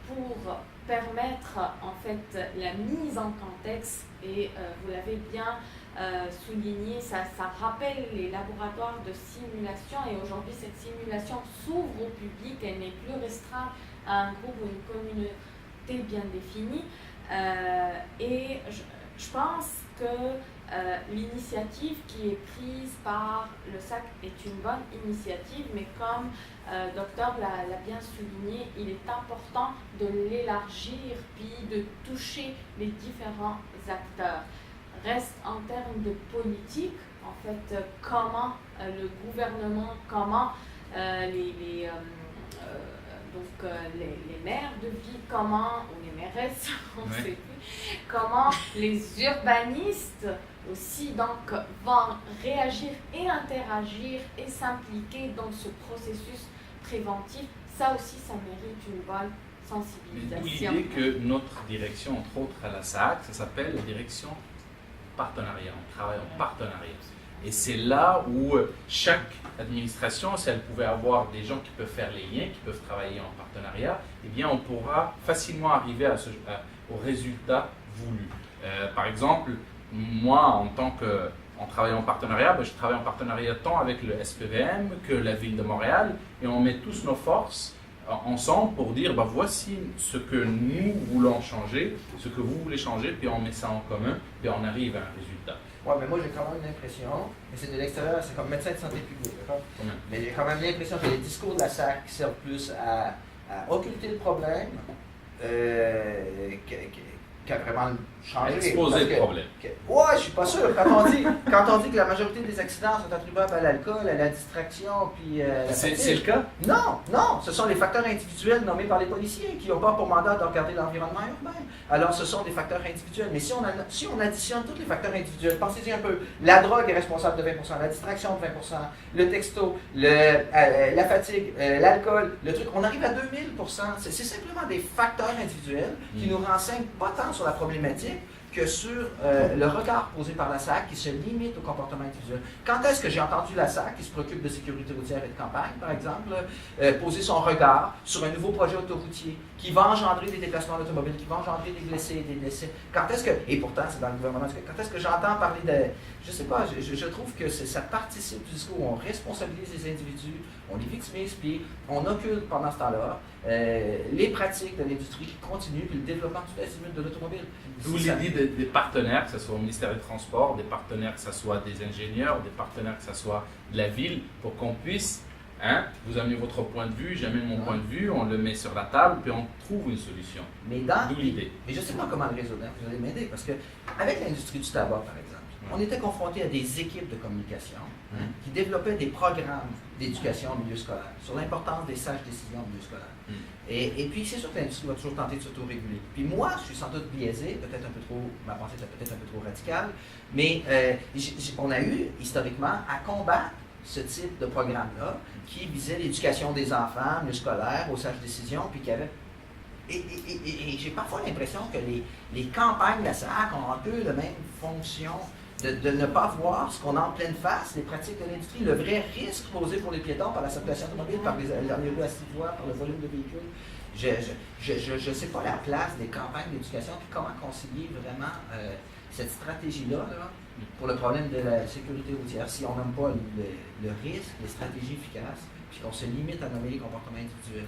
pour permettre en fait la mise en contexte, et vous l'avez bien souligné, ça rappelle les laboratoires de simulation, et aujourd'hui cette simulation s'ouvre au public, elle n'est plus restreinte à un groupe ou une communauté bien définie, et je pense que l'initiative qui est prise par le SAC est une bonne initiative, mais comme Docteur l'a bien souligné, il est important de l'élargir puis de toucher les différents acteurs. Reste en termes de politique, en fait, comment le gouvernement, comment les maires de ville, comment, ou les mairesses, on ne sait plus, comment les urbanistes aussi donc vont réagir et interagir et s'impliquer dans ce processus préventif. Ça aussi, ça mérite une bonne sensibilisation. L'idée que notre direction, entre autres à la SAC, ça s'appelle la direction partenariat. On travaille en partenariat. Et c'est là où chaque administration, si elle pouvait avoir des gens qui peuvent faire les liens, qui peuvent travailler en partenariat, eh bien on pourra facilement arriver au résultat voulu. Par exemple, moi, en travaillant en partenariat, je travaille en partenariat tant avec le SPVM que la Ville de Montréal, et on met tous nos forces ensemble pour dire voici ce que nous voulons changer, ce que vous voulez changer, puis on met ça en commun, puis on arrive à un résultat. Oui, mais moi j'ai quand même l'impression, et c'est de l'extérieur, c'est comme médecin de santé publique, d'accord? Mais j'ai quand même l'impression que les discours de la SAC servent plus à occulter le problème qu'à vraiment changer. Exposer le problème. Ouais, je suis pas sûr. Quand on dit que la majorité des accidents sont attribuables à l'alcool, à la distraction, puis c'est le cas? Non, ce sont les facteurs individuels nommés par les policiers qui n'ont pas pour mandat de regarder l'environnement urbain. Alors, ce sont des facteurs individuels. Mais si on additionne tous les facteurs individuels, pensez-y un peu. La drogue est responsable de 20%, la distraction de 20%, le texto, la fatigue, l'alcool, le truc, on arrive à 2000%. C'est simplement des facteurs individuels qui nous renseignent pas tant sur la problématique que sur le regard posé par la SAC qui se limite au comportement individuel. Quand est-ce que j'ai entendu la SAC, qui se préoccupe de sécurité routière et de campagne, par exemple, poser son regard sur un nouveau projet autoroutier qui va engendrer des déplacements d'automobiles, qui va engendrer des blessés et des décès? Quand est-ce que, et pourtant c'est dans le gouvernement, quand est-ce que j'entends parler de, je sais pas, je trouve que ça participe du discours où on responsabilise les individus, on les victimise, puis on occulte pendant ce temps-là les pratiques de l'industrie qui continuent, puis le développement tout azimut de l'automobile. D'où l'idée des partenaires, que ce soit au ministère des Transports, des partenaires, que ce soit des ingénieurs, des partenaires, que ce soit de la ville, pour qu'on puisse, vous amenez votre point de vue, j'amène mon point de vue, on le met sur la table, puis on trouve une solution. D'où l'idée. Mais je ne sais pas comment le résoudre, vous allez m'aider, parce qu'avec l'industrie du tabac, par exemple, on était confronté à des équipes de communication qui développaient des programmes d'éducation au milieu scolaire, sur l'importance des sages décisions au milieu scolaire. Et puis, c'est sûr que l'industrie va toujours tenter de s'autoréguler. Puis moi, je suis sans doute biaisé, peut-être un peu trop, ma pensée était peut-être un peu trop radicale, mais on a eu, historiquement, à combattre ce type de programme-là, qui visait l'éducation des enfants, milieu scolaire, aux sages décisions, puis qui avait... Et j'ai parfois l'impression que les campagnes de la SAC ont un peu la même fonction de ne pas voir ce qu'on a en pleine face, les pratiques de l'industrie, le vrai risque posé pour les piétons par la circulation automobile, par les rues à 6 voies, par le volume de véhicules. Je ne sais pas la place des campagnes d'éducation, puis comment concilier vraiment cette stratégie-là pour le problème de la sécurité routière, si on n'aime pas le risque, les stratégies efficaces, puis qu'on se limite à nommer les comportements individuels.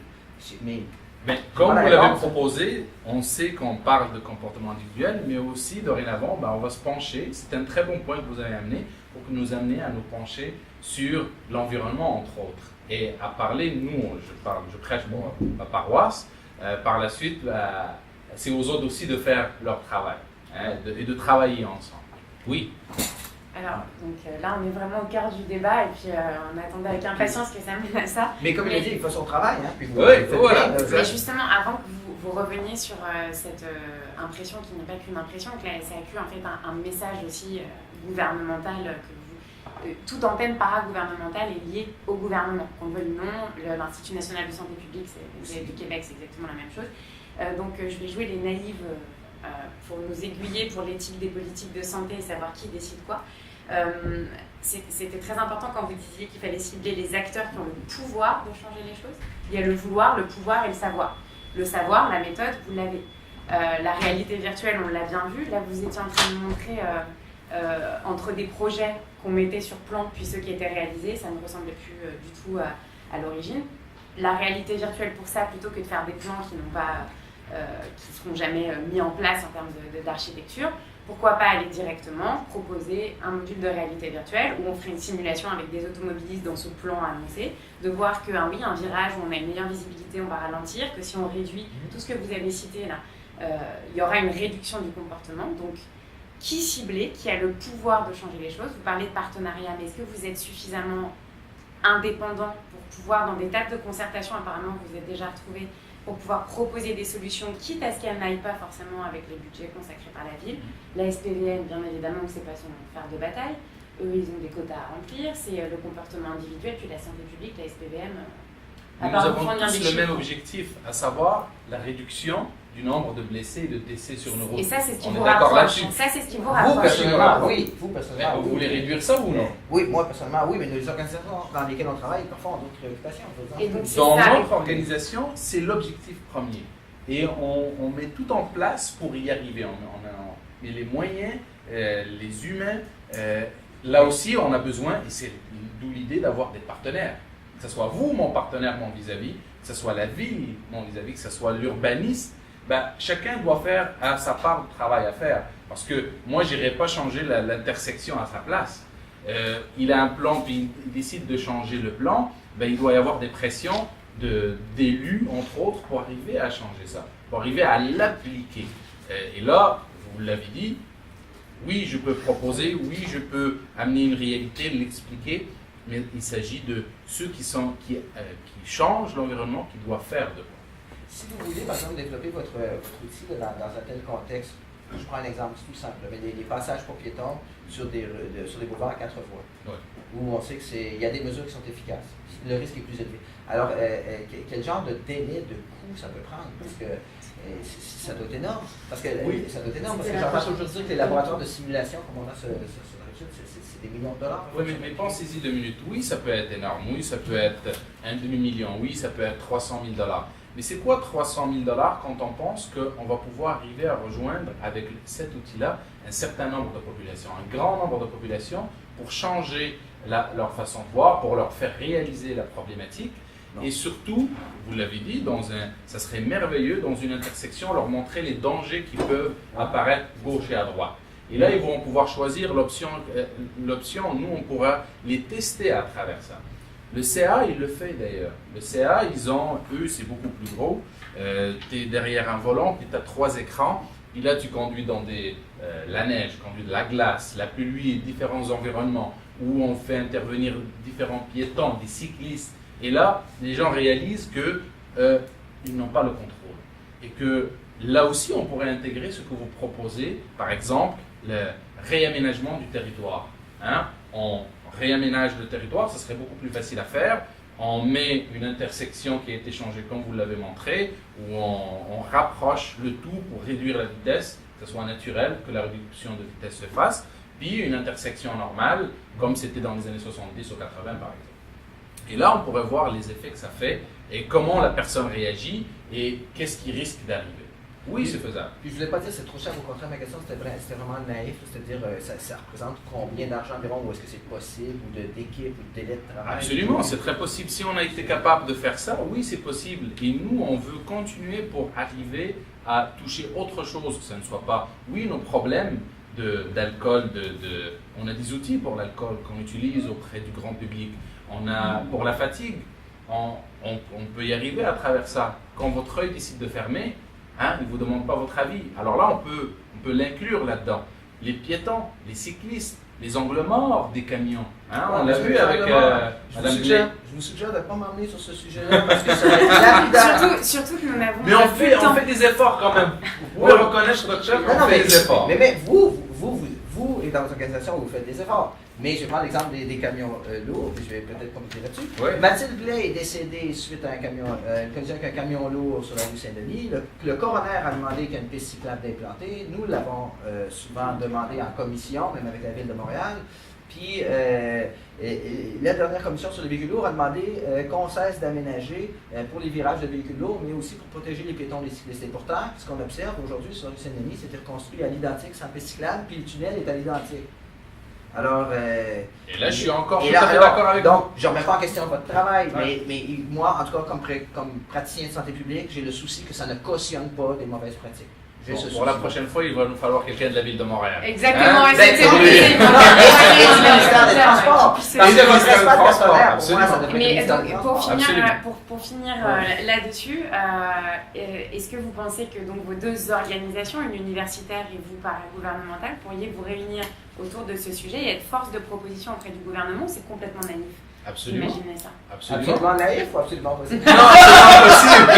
Mais comme vous l'avez proposé, on sait qu'on parle de comportement individuel, mais aussi dorénavant, on va se pencher. C'est un très bon point que vous avez amené pour que nous amener à nous pencher sur l'environnement, entre autres. Et à parler, nous, je prêche ma paroisse. Par la suite, c'est aux autres aussi de faire leur travail et de travailler ensemble. Oui. Alors, donc là, on est vraiment au cœur du débat et puis on attendait avec impatience que ça mène à ça. Mais comme il a dit, il faut son travail. Voilà. Mais justement, avant que vous reveniez sur cette impression qui n'est pas qu'une impression, que la SAQ en fait un message aussi gouvernemental, toute antenne paragouvernementale est liée au gouvernement. Qu'on le veuille ou non, l'Institut national de santé publique du Québec, c'est exactement la même chose. Donc je vais jouer les naïves pour nous aiguiller pour l'éthique des politiques de santé et savoir qui décide quoi. C'était très important quand vous disiez qu'il fallait cibler les acteurs qui ont le pouvoir de changer les choses. Il y a le vouloir, le pouvoir et le savoir. Le savoir, la méthode, vous l'avez. La réalité virtuelle, on l'a bien vu. Là, vous étiez en train de montrer entre des projets qu'on mettait sur plan puis ceux qui étaient réalisés, ça ne ressemblait plus du tout à l'origine. La réalité virtuelle pour ça, plutôt que de faire des plans qui n'ont pas... qui ne seront jamais mis en place en termes d'architecture, pourquoi pas aller directement proposer un module de réalité virtuelle où on fait une simulation avec des automobilistes dans ce plan annoncé, de voir que un virage où on a une meilleure visibilité, on va ralentir, que si on réduit tout ce que vous avez cité là, il y aura une réduction du comportement. Donc, qui cibler, qui a le pouvoir de changer les choses? Vous parlez de partenariat, mais est-ce que vous êtes suffisamment indépendant pour pouvoir, dans des tables de concertation, apparemment vous êtes déjà retrouvés, pour pouvoir proposer des solutions, quitte à ce qu'elles n'aillent pas forcément avec les budgets consacrés par la ville. La SPVM, bien évidemment, c'est pas son fer de bataille. Eux, ils ont des quotas à remplir. C'est le comportement individuel, puis la santé publique, la SPVM. Nous avons tous le même objectif, à savoir la réduction du nombre de blessés et de décès sur nos routes. Et ça, c'est ce qui vous rapproche. rapproche. Ça, c'est ce qui vous rapproche. Vous, personnellement, oui. Vous voulez réduire ça ou non? Oui, moi, personnellement, oui, mais les organisations dans lesquelles on travaille, parfois, ont d'autres préoccupations. Dans notre organisation, c'est l'objectif premier. Et on met tout en place pour y arriver. Mais les moyens, les humains, là aussi, on a besoin, et c'est d'où l'idée d'avoir des partenaires. Que ce soit vous, mon partenaire, mon vis-à-vis, que ce soit la ville, mon vis-à-vis, que ce soit l'urbaniste, chacun doit faire sa part de travail à faire. Parce que moi, je n'irai pas changer l'intersection à sa place. Il a un plan, puis il décide de changer le plan, il doit y avoir des pressions d'élus, entre autres, pour arriver à changer ça, pour arriver à l'appliquer. Et là, vous l'avez dit, oui, je peux proposer, oui, je peux amener une réalité, l'expliquer, mais il s'agit de ceux qui changent l'environnement, qui doivent faire de quoi. Si vous voulez, par exemple, développer votre outil dans un tel contexte, je prends un exemple tout simple, mais les passages pour piétons sur des boulevards à 4 voies, où on sait qu'il y a des mesures qui sont efficaces. Le risque est plus élevé. Alors, quel genre de délai, de coût ça peut prendre? Parce que ça doit être énorme. Parce que ça doit être énorme. Parce que j'entends toujours dire que les laboratoires de simulation, comme on a sur c'est des millions de dollars. Oui, mais pensez-y 2 minutes. Oui, ça peut être énorme. Oui, ça peut être un demi-million. Oui, ça peut être 300 000 $. Mais c'est quoi 300 000 $ quand on pense qu'on va pouvoir arriver à rejoindre avec cet outil-là un certain nombre de populations, un grand nombre de populations pour changer leur façon de voir, pour leur faire réaliser la problématique. Non. Et surtout, vous l'avez dit, ça serait merveilleux dans une intersection, leur montrer les dangers qui peuvent apparaître gauche et à droite. Et là, ils vont pouvoir choisir l'option. Nous, on pourra les tester à travers ça. Le CA, il le fait d'ailleurs. Le CA, eux, c'est beaucoup plus gros. Tu es derrière un volant, puis tu as 3 écrans. Puis là, tu conduis dans la neige, tu conduis de la glace, la pluie, différents environnements, où on fait intervenir différents piétons, des cyclistes. Et là, les gens réalisent qu'ils n'ont pas le contrôle. Et que là aussi, on pourrait intégrer ce que vous proposez, par exemple, le réaménagement du territoire. On réaménage le territoire, ce serait beaucoup plus facile à faire. On met une intersection qui a été changée comme vous l'avez montré, où on rapproche le tout pour réduire la vitesse, que ce soit naturel, que la réduction de vitesse se fasse, puis une intersection normale, comme c'était dans les années 70 ou 80 par exemple. Et là, on pourrait voir les effets que ça fait et comment la personne réagit et qu'est-ce qui risque d'arriver. Oui, c'est faisable. Puis je ne voulais pas dire que c'est trop cher, au contraire, ma question c'était vraiment naïf, c'est-à-dire ça représente combien d'argent environ, ou est-ce que c'est possible, ou d'équipe, ou de délai de travail? Absolument, c'est très possible. Si on a été capable de faire ça, oui, c'est possible. Et nous, on veut continuer pour arriver à toucher autre chose, que ça ne soit pas, oui, nos problèmes d'alcool, on a des outils pour l'alcool qu'on utilise auprès du grand public. On a pour la fatigue, on peut y arriver à travers ça. Quand votre œil décide de fermer, il ne vous demande pas votre avis. Alors là, on peut l'inclure là-dedans. Les piétons, les cyclistes, les angles morts des camions. On l'a vu avec Madame Blais. Je vous suggère de ne pas m'emmener sur ce sujet-là parce que ça va être lapidaire. Surtout que nous n'avons Mais on fait des efforts quand même. Vous pouvez reconnaître votre chef, on fait des efforts. Mais vous et dans votre organisation, vous faites des efforts. Mais je prends l'exemple des camions lourds, puis je vais peut-être commenter là-dessus. Oui. Mathilde Blais est décédée suite à une collision avec un camion lourd sur la rue Saint-Denis. Le coroner a demandé qu'il y ait une piste cyclable d'implantée. Nous l'avons souvent demandé en commission, même avec la Ville de Montréal. Puis la dernière commission sur les véhicules lourds a demandé qu'on cesse d'aménager pour les virages de véhicules lourds, mais aussi pour protéger les piétons et les cyclistes. Et pourtant, ce qu'on observe aujourd'hui sur la rue Saint-Denis, c'est reconstruit à l'identique sans piste cyclable, puis le tunnel est à l'identique. Alors, et là, je suis encore tout à fait d'accord avec vous. Donc, je ne remets pas en question votre travail, mais moi, en tout cas, comme praticien de santé publique, j'ai le souci que ça ne cautionne pas des mauvaises pratiques. Pour la prochaine fois, il va nous falloir quelqu'un de la Ville de Montréal. Exactement, c'est le ministère des Transports. Mais pour finir là-dessus, est-ce que vous pensez que donc vos deux organisations, une universitaire et vous paragouvernementale, pourriez vous réunir autour de ce sujet et être force de proposition auprès du gouvernement? C'est complètement naïf. Absolument. Imaginez ça. Absolument naïf ou absolument possible? Non, absolument possible.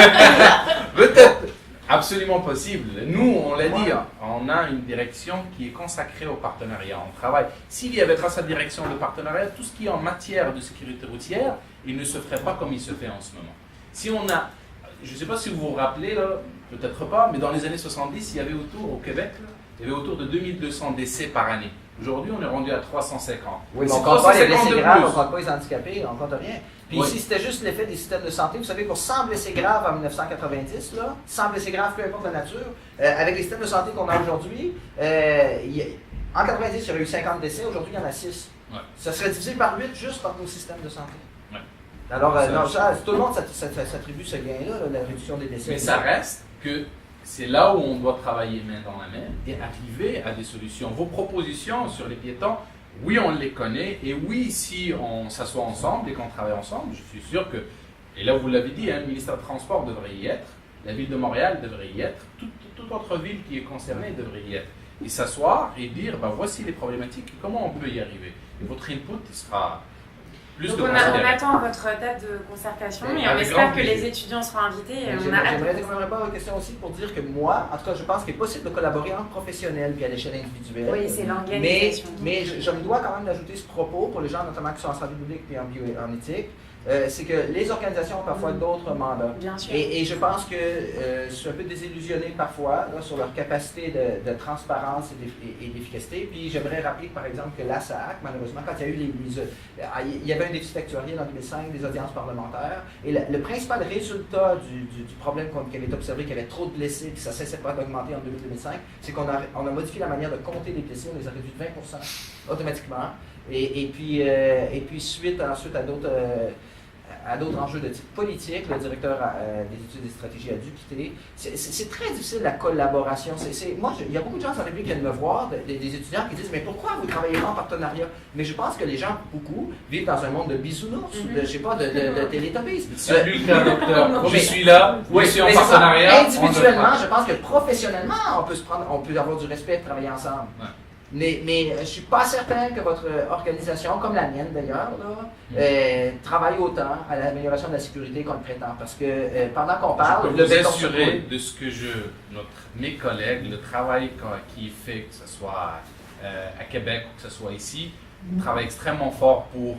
Peut-être. Absolument possible. Nous, on l'a dit, on a une direction qui est consacrée au partenariat. On travaille. S'il y avait pas sa direction de partenariat, tout ce qui est en matière de sécurité routière, il ne se ferait pas comme il se fait en ce moment. Si on a, je ne sais pas si vous vous rappelez, là, peut-être pas, mais dans les années 70, il y avait autour, au Québec, il y avait autour de 2200 décès par année. Aujourd'hui, on est rendu à 350. Oui, mais on ne compte pas les blessés graves, on ne compte pas les handicapés, on ne compte rien. Puis si c'était juste l'effet des systèmes de santé, vous savez, pour 100 blessés graves en 1990, 100 blessés graves, peu importe la nature, avec les systèmes de santé qu'on a aujourd'hui, en 90, il y aurait eu 50 décès, aujourd'hui, il y en a 6. Ouais. Ça serait divisé par 8 juste par nos systèmes de santé. Ouais. Alors, tout le monde s'attribue ce gain-là, la réduction des décès. Mais ça reste que c'est là où on doit travailler main dans la main et arriver à des solutions. Vos propositions sur les piétons, oui, on les connaît, et oui, si on s'assoit ensemble et qu'on travaille ensemble, je suis sûr que, et là vous l'avez dit, le ministère des Transports devrait y être, la Ville de Montréal devrait y être, toute autre ville qui est concernée devrait y être, et s'asseoir et dire, voici les problématiques et comment on peut y arriver. Et votre input sera plus Donc de on considérer. attend votre date de concertation Mais et on avec espère grand que les plaisir. étudiants seront invités. Et on a J'aimerais hâte. dire répondre à votre question aussi pour dire que moi, en tout cas, je pense qu'il est possible de collaborer entre professionnels puis à l'échelle individuelle. Oui, c'est Mais, l'organisation. mais je me dois quand même d'ajouter ce propos pour les gens notamment qui sont en santé publique et en éthique, c'est que les organisations ont parfois d'autres mandats. Bien sûr. Et je pense que je suis un peu désillusionné parfois là, sur leur capacité de transparence et d'efficacité. Puis j'aimerais rappeler par exemple que l'ASAC, malheureusement, quand il y a eu il y avait un déficit actuariel en 2005 des audiences parlementaires, et le principal résultat du problème qui avait été observé, qu'il y avait trop de blessés, puis ça ne cessait pas d'augmenter en 2005, c'est qu'on a modifié la manière de compter les blessés, on les a réduits de 20% automatiquement. Et puis suite à d'autres enjeux de type politique, le directeur des études et stratégies a dû quitter. C'est très difficile la collaboration. Moi, il y a beaucoup de gens en République qui viennent me voir, des étudiants qui disent « Mais pourquoi vous travaillez pas en partenariat ?» Mais je pense que les gens, beaucoup, vivent dans un monde de bisounours, de, je sais pas, de télétobbies. C'est plus le cas, docteur. Je mais- suis là, je suis en mais c'est ça. partenariat. Individuellement, je pense que professionnellement, on peut avoir du respect de travailler ensemble. Ouais. Mais je ne suis pas certain que votre organisation, comme la mienne d'ailleurs, travaille autant à l'amélioration de la sécurité qu'on le prétend. Parce que pendant qu'on Je parle, peux le vous béton assurer se brûle. de ce que mes collègues, le travail qui est fait, que ce soit à Québec ou que ce soit ici, travaillent extrêmement fort pour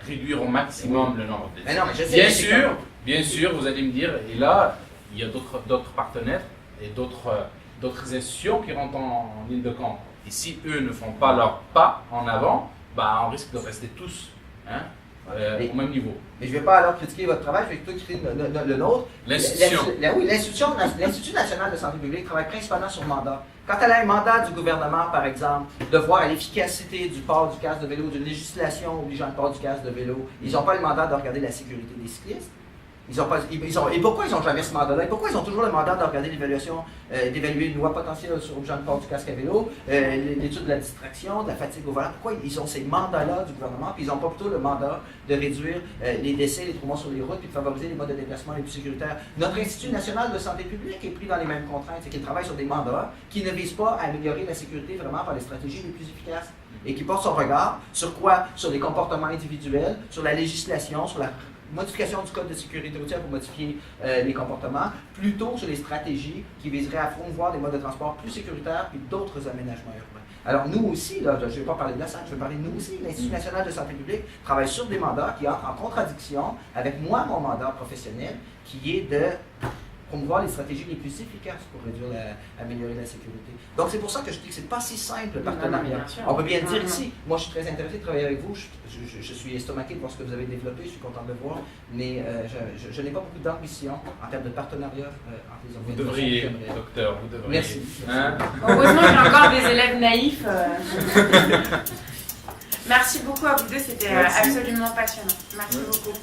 réduire au maximum le nombre de Mais non, mais je sais, Bien sûr, vous allez me dire, et là, il y a d'autres partenaires et d'autres institutions qui rentrent en ligne de compte. Et si eux ne font pas leur pas en avant, bah, on risque de rester tous au même niveau. Mais je ne vais pas alors critiquer votre travail, je vais plutôt critiquer le nôtre. L'institution. Oui, l'Institut national de santé publique travaille principalement sur mandat. Quand elle a un mandat du gouvernement, par exemple, de voir à l'efficacité du port du casque de vélo, d'une législation obligeant le port du casque de vélo, ils n'ont pas le mandat de regarder la sécurité des cyclistes. Et pourquoi ils n'ont jamais ce mandat-là? Et pourquoi ils ont toujours le mandat de regarder l'évaluation, d'évaluer une loi potentielle sur obligeant le port du casque à vélo, l'étude de la distraction, de la fatigue au volant? Pourquoi ils ont ces mandats-là du gouvernement, puis ils n'ont pas plutôt le mandat de réduire les décès, les traumas sur les routes, puis de favoriser les modes de déplacement les plus sécuritaires? Notre Institut national de santé publique est pris dans les mêmes contraintes, c'est qu'il travaille sur des mandats qui ne visent pas à améliorer la sécurité vraiment par les stratégies les plus efficaces, et qui portent son regard sur quoi? Sur les comportements individuels, sur la législation, sur la modification du code de sécurité routière pour modifier les comportements, plutôt sur les stratégies qui viseraient à promouvoir des modes de transport plus sécuritaires puis d'autres aménagements urbains. Alors nous aussi, là, je ne vais pas parler de la SAC, je vais parler de nous aussi. L'Institut national de santé publique travaille sur des mandats qui entrent en contradiction avec mon mandat professionnel, qui est de promouvoir les stratégies les plus efficaces pour améliorer la sécurité. Donc c'est pour ça que je dis que c'est pas si simple le partenariat. bien sûr. On peut bien dire ici, moi je suis très intéressé de travailler avec vous, je suis estomaqué de voir ce que vous avez développé, je suis content de le voir, mais je n'ai pas beaucoup d'ambition en termes de partenariat entre les Vous organisations. devriez, que j'aimerais. docteur, vous devriez. Merci. Hein? Heureusement qu'il y a encore des élèves naïfs. Merci beaucoup à vous deux, c'était Merci. absolument passionnant. Merci beaucoup.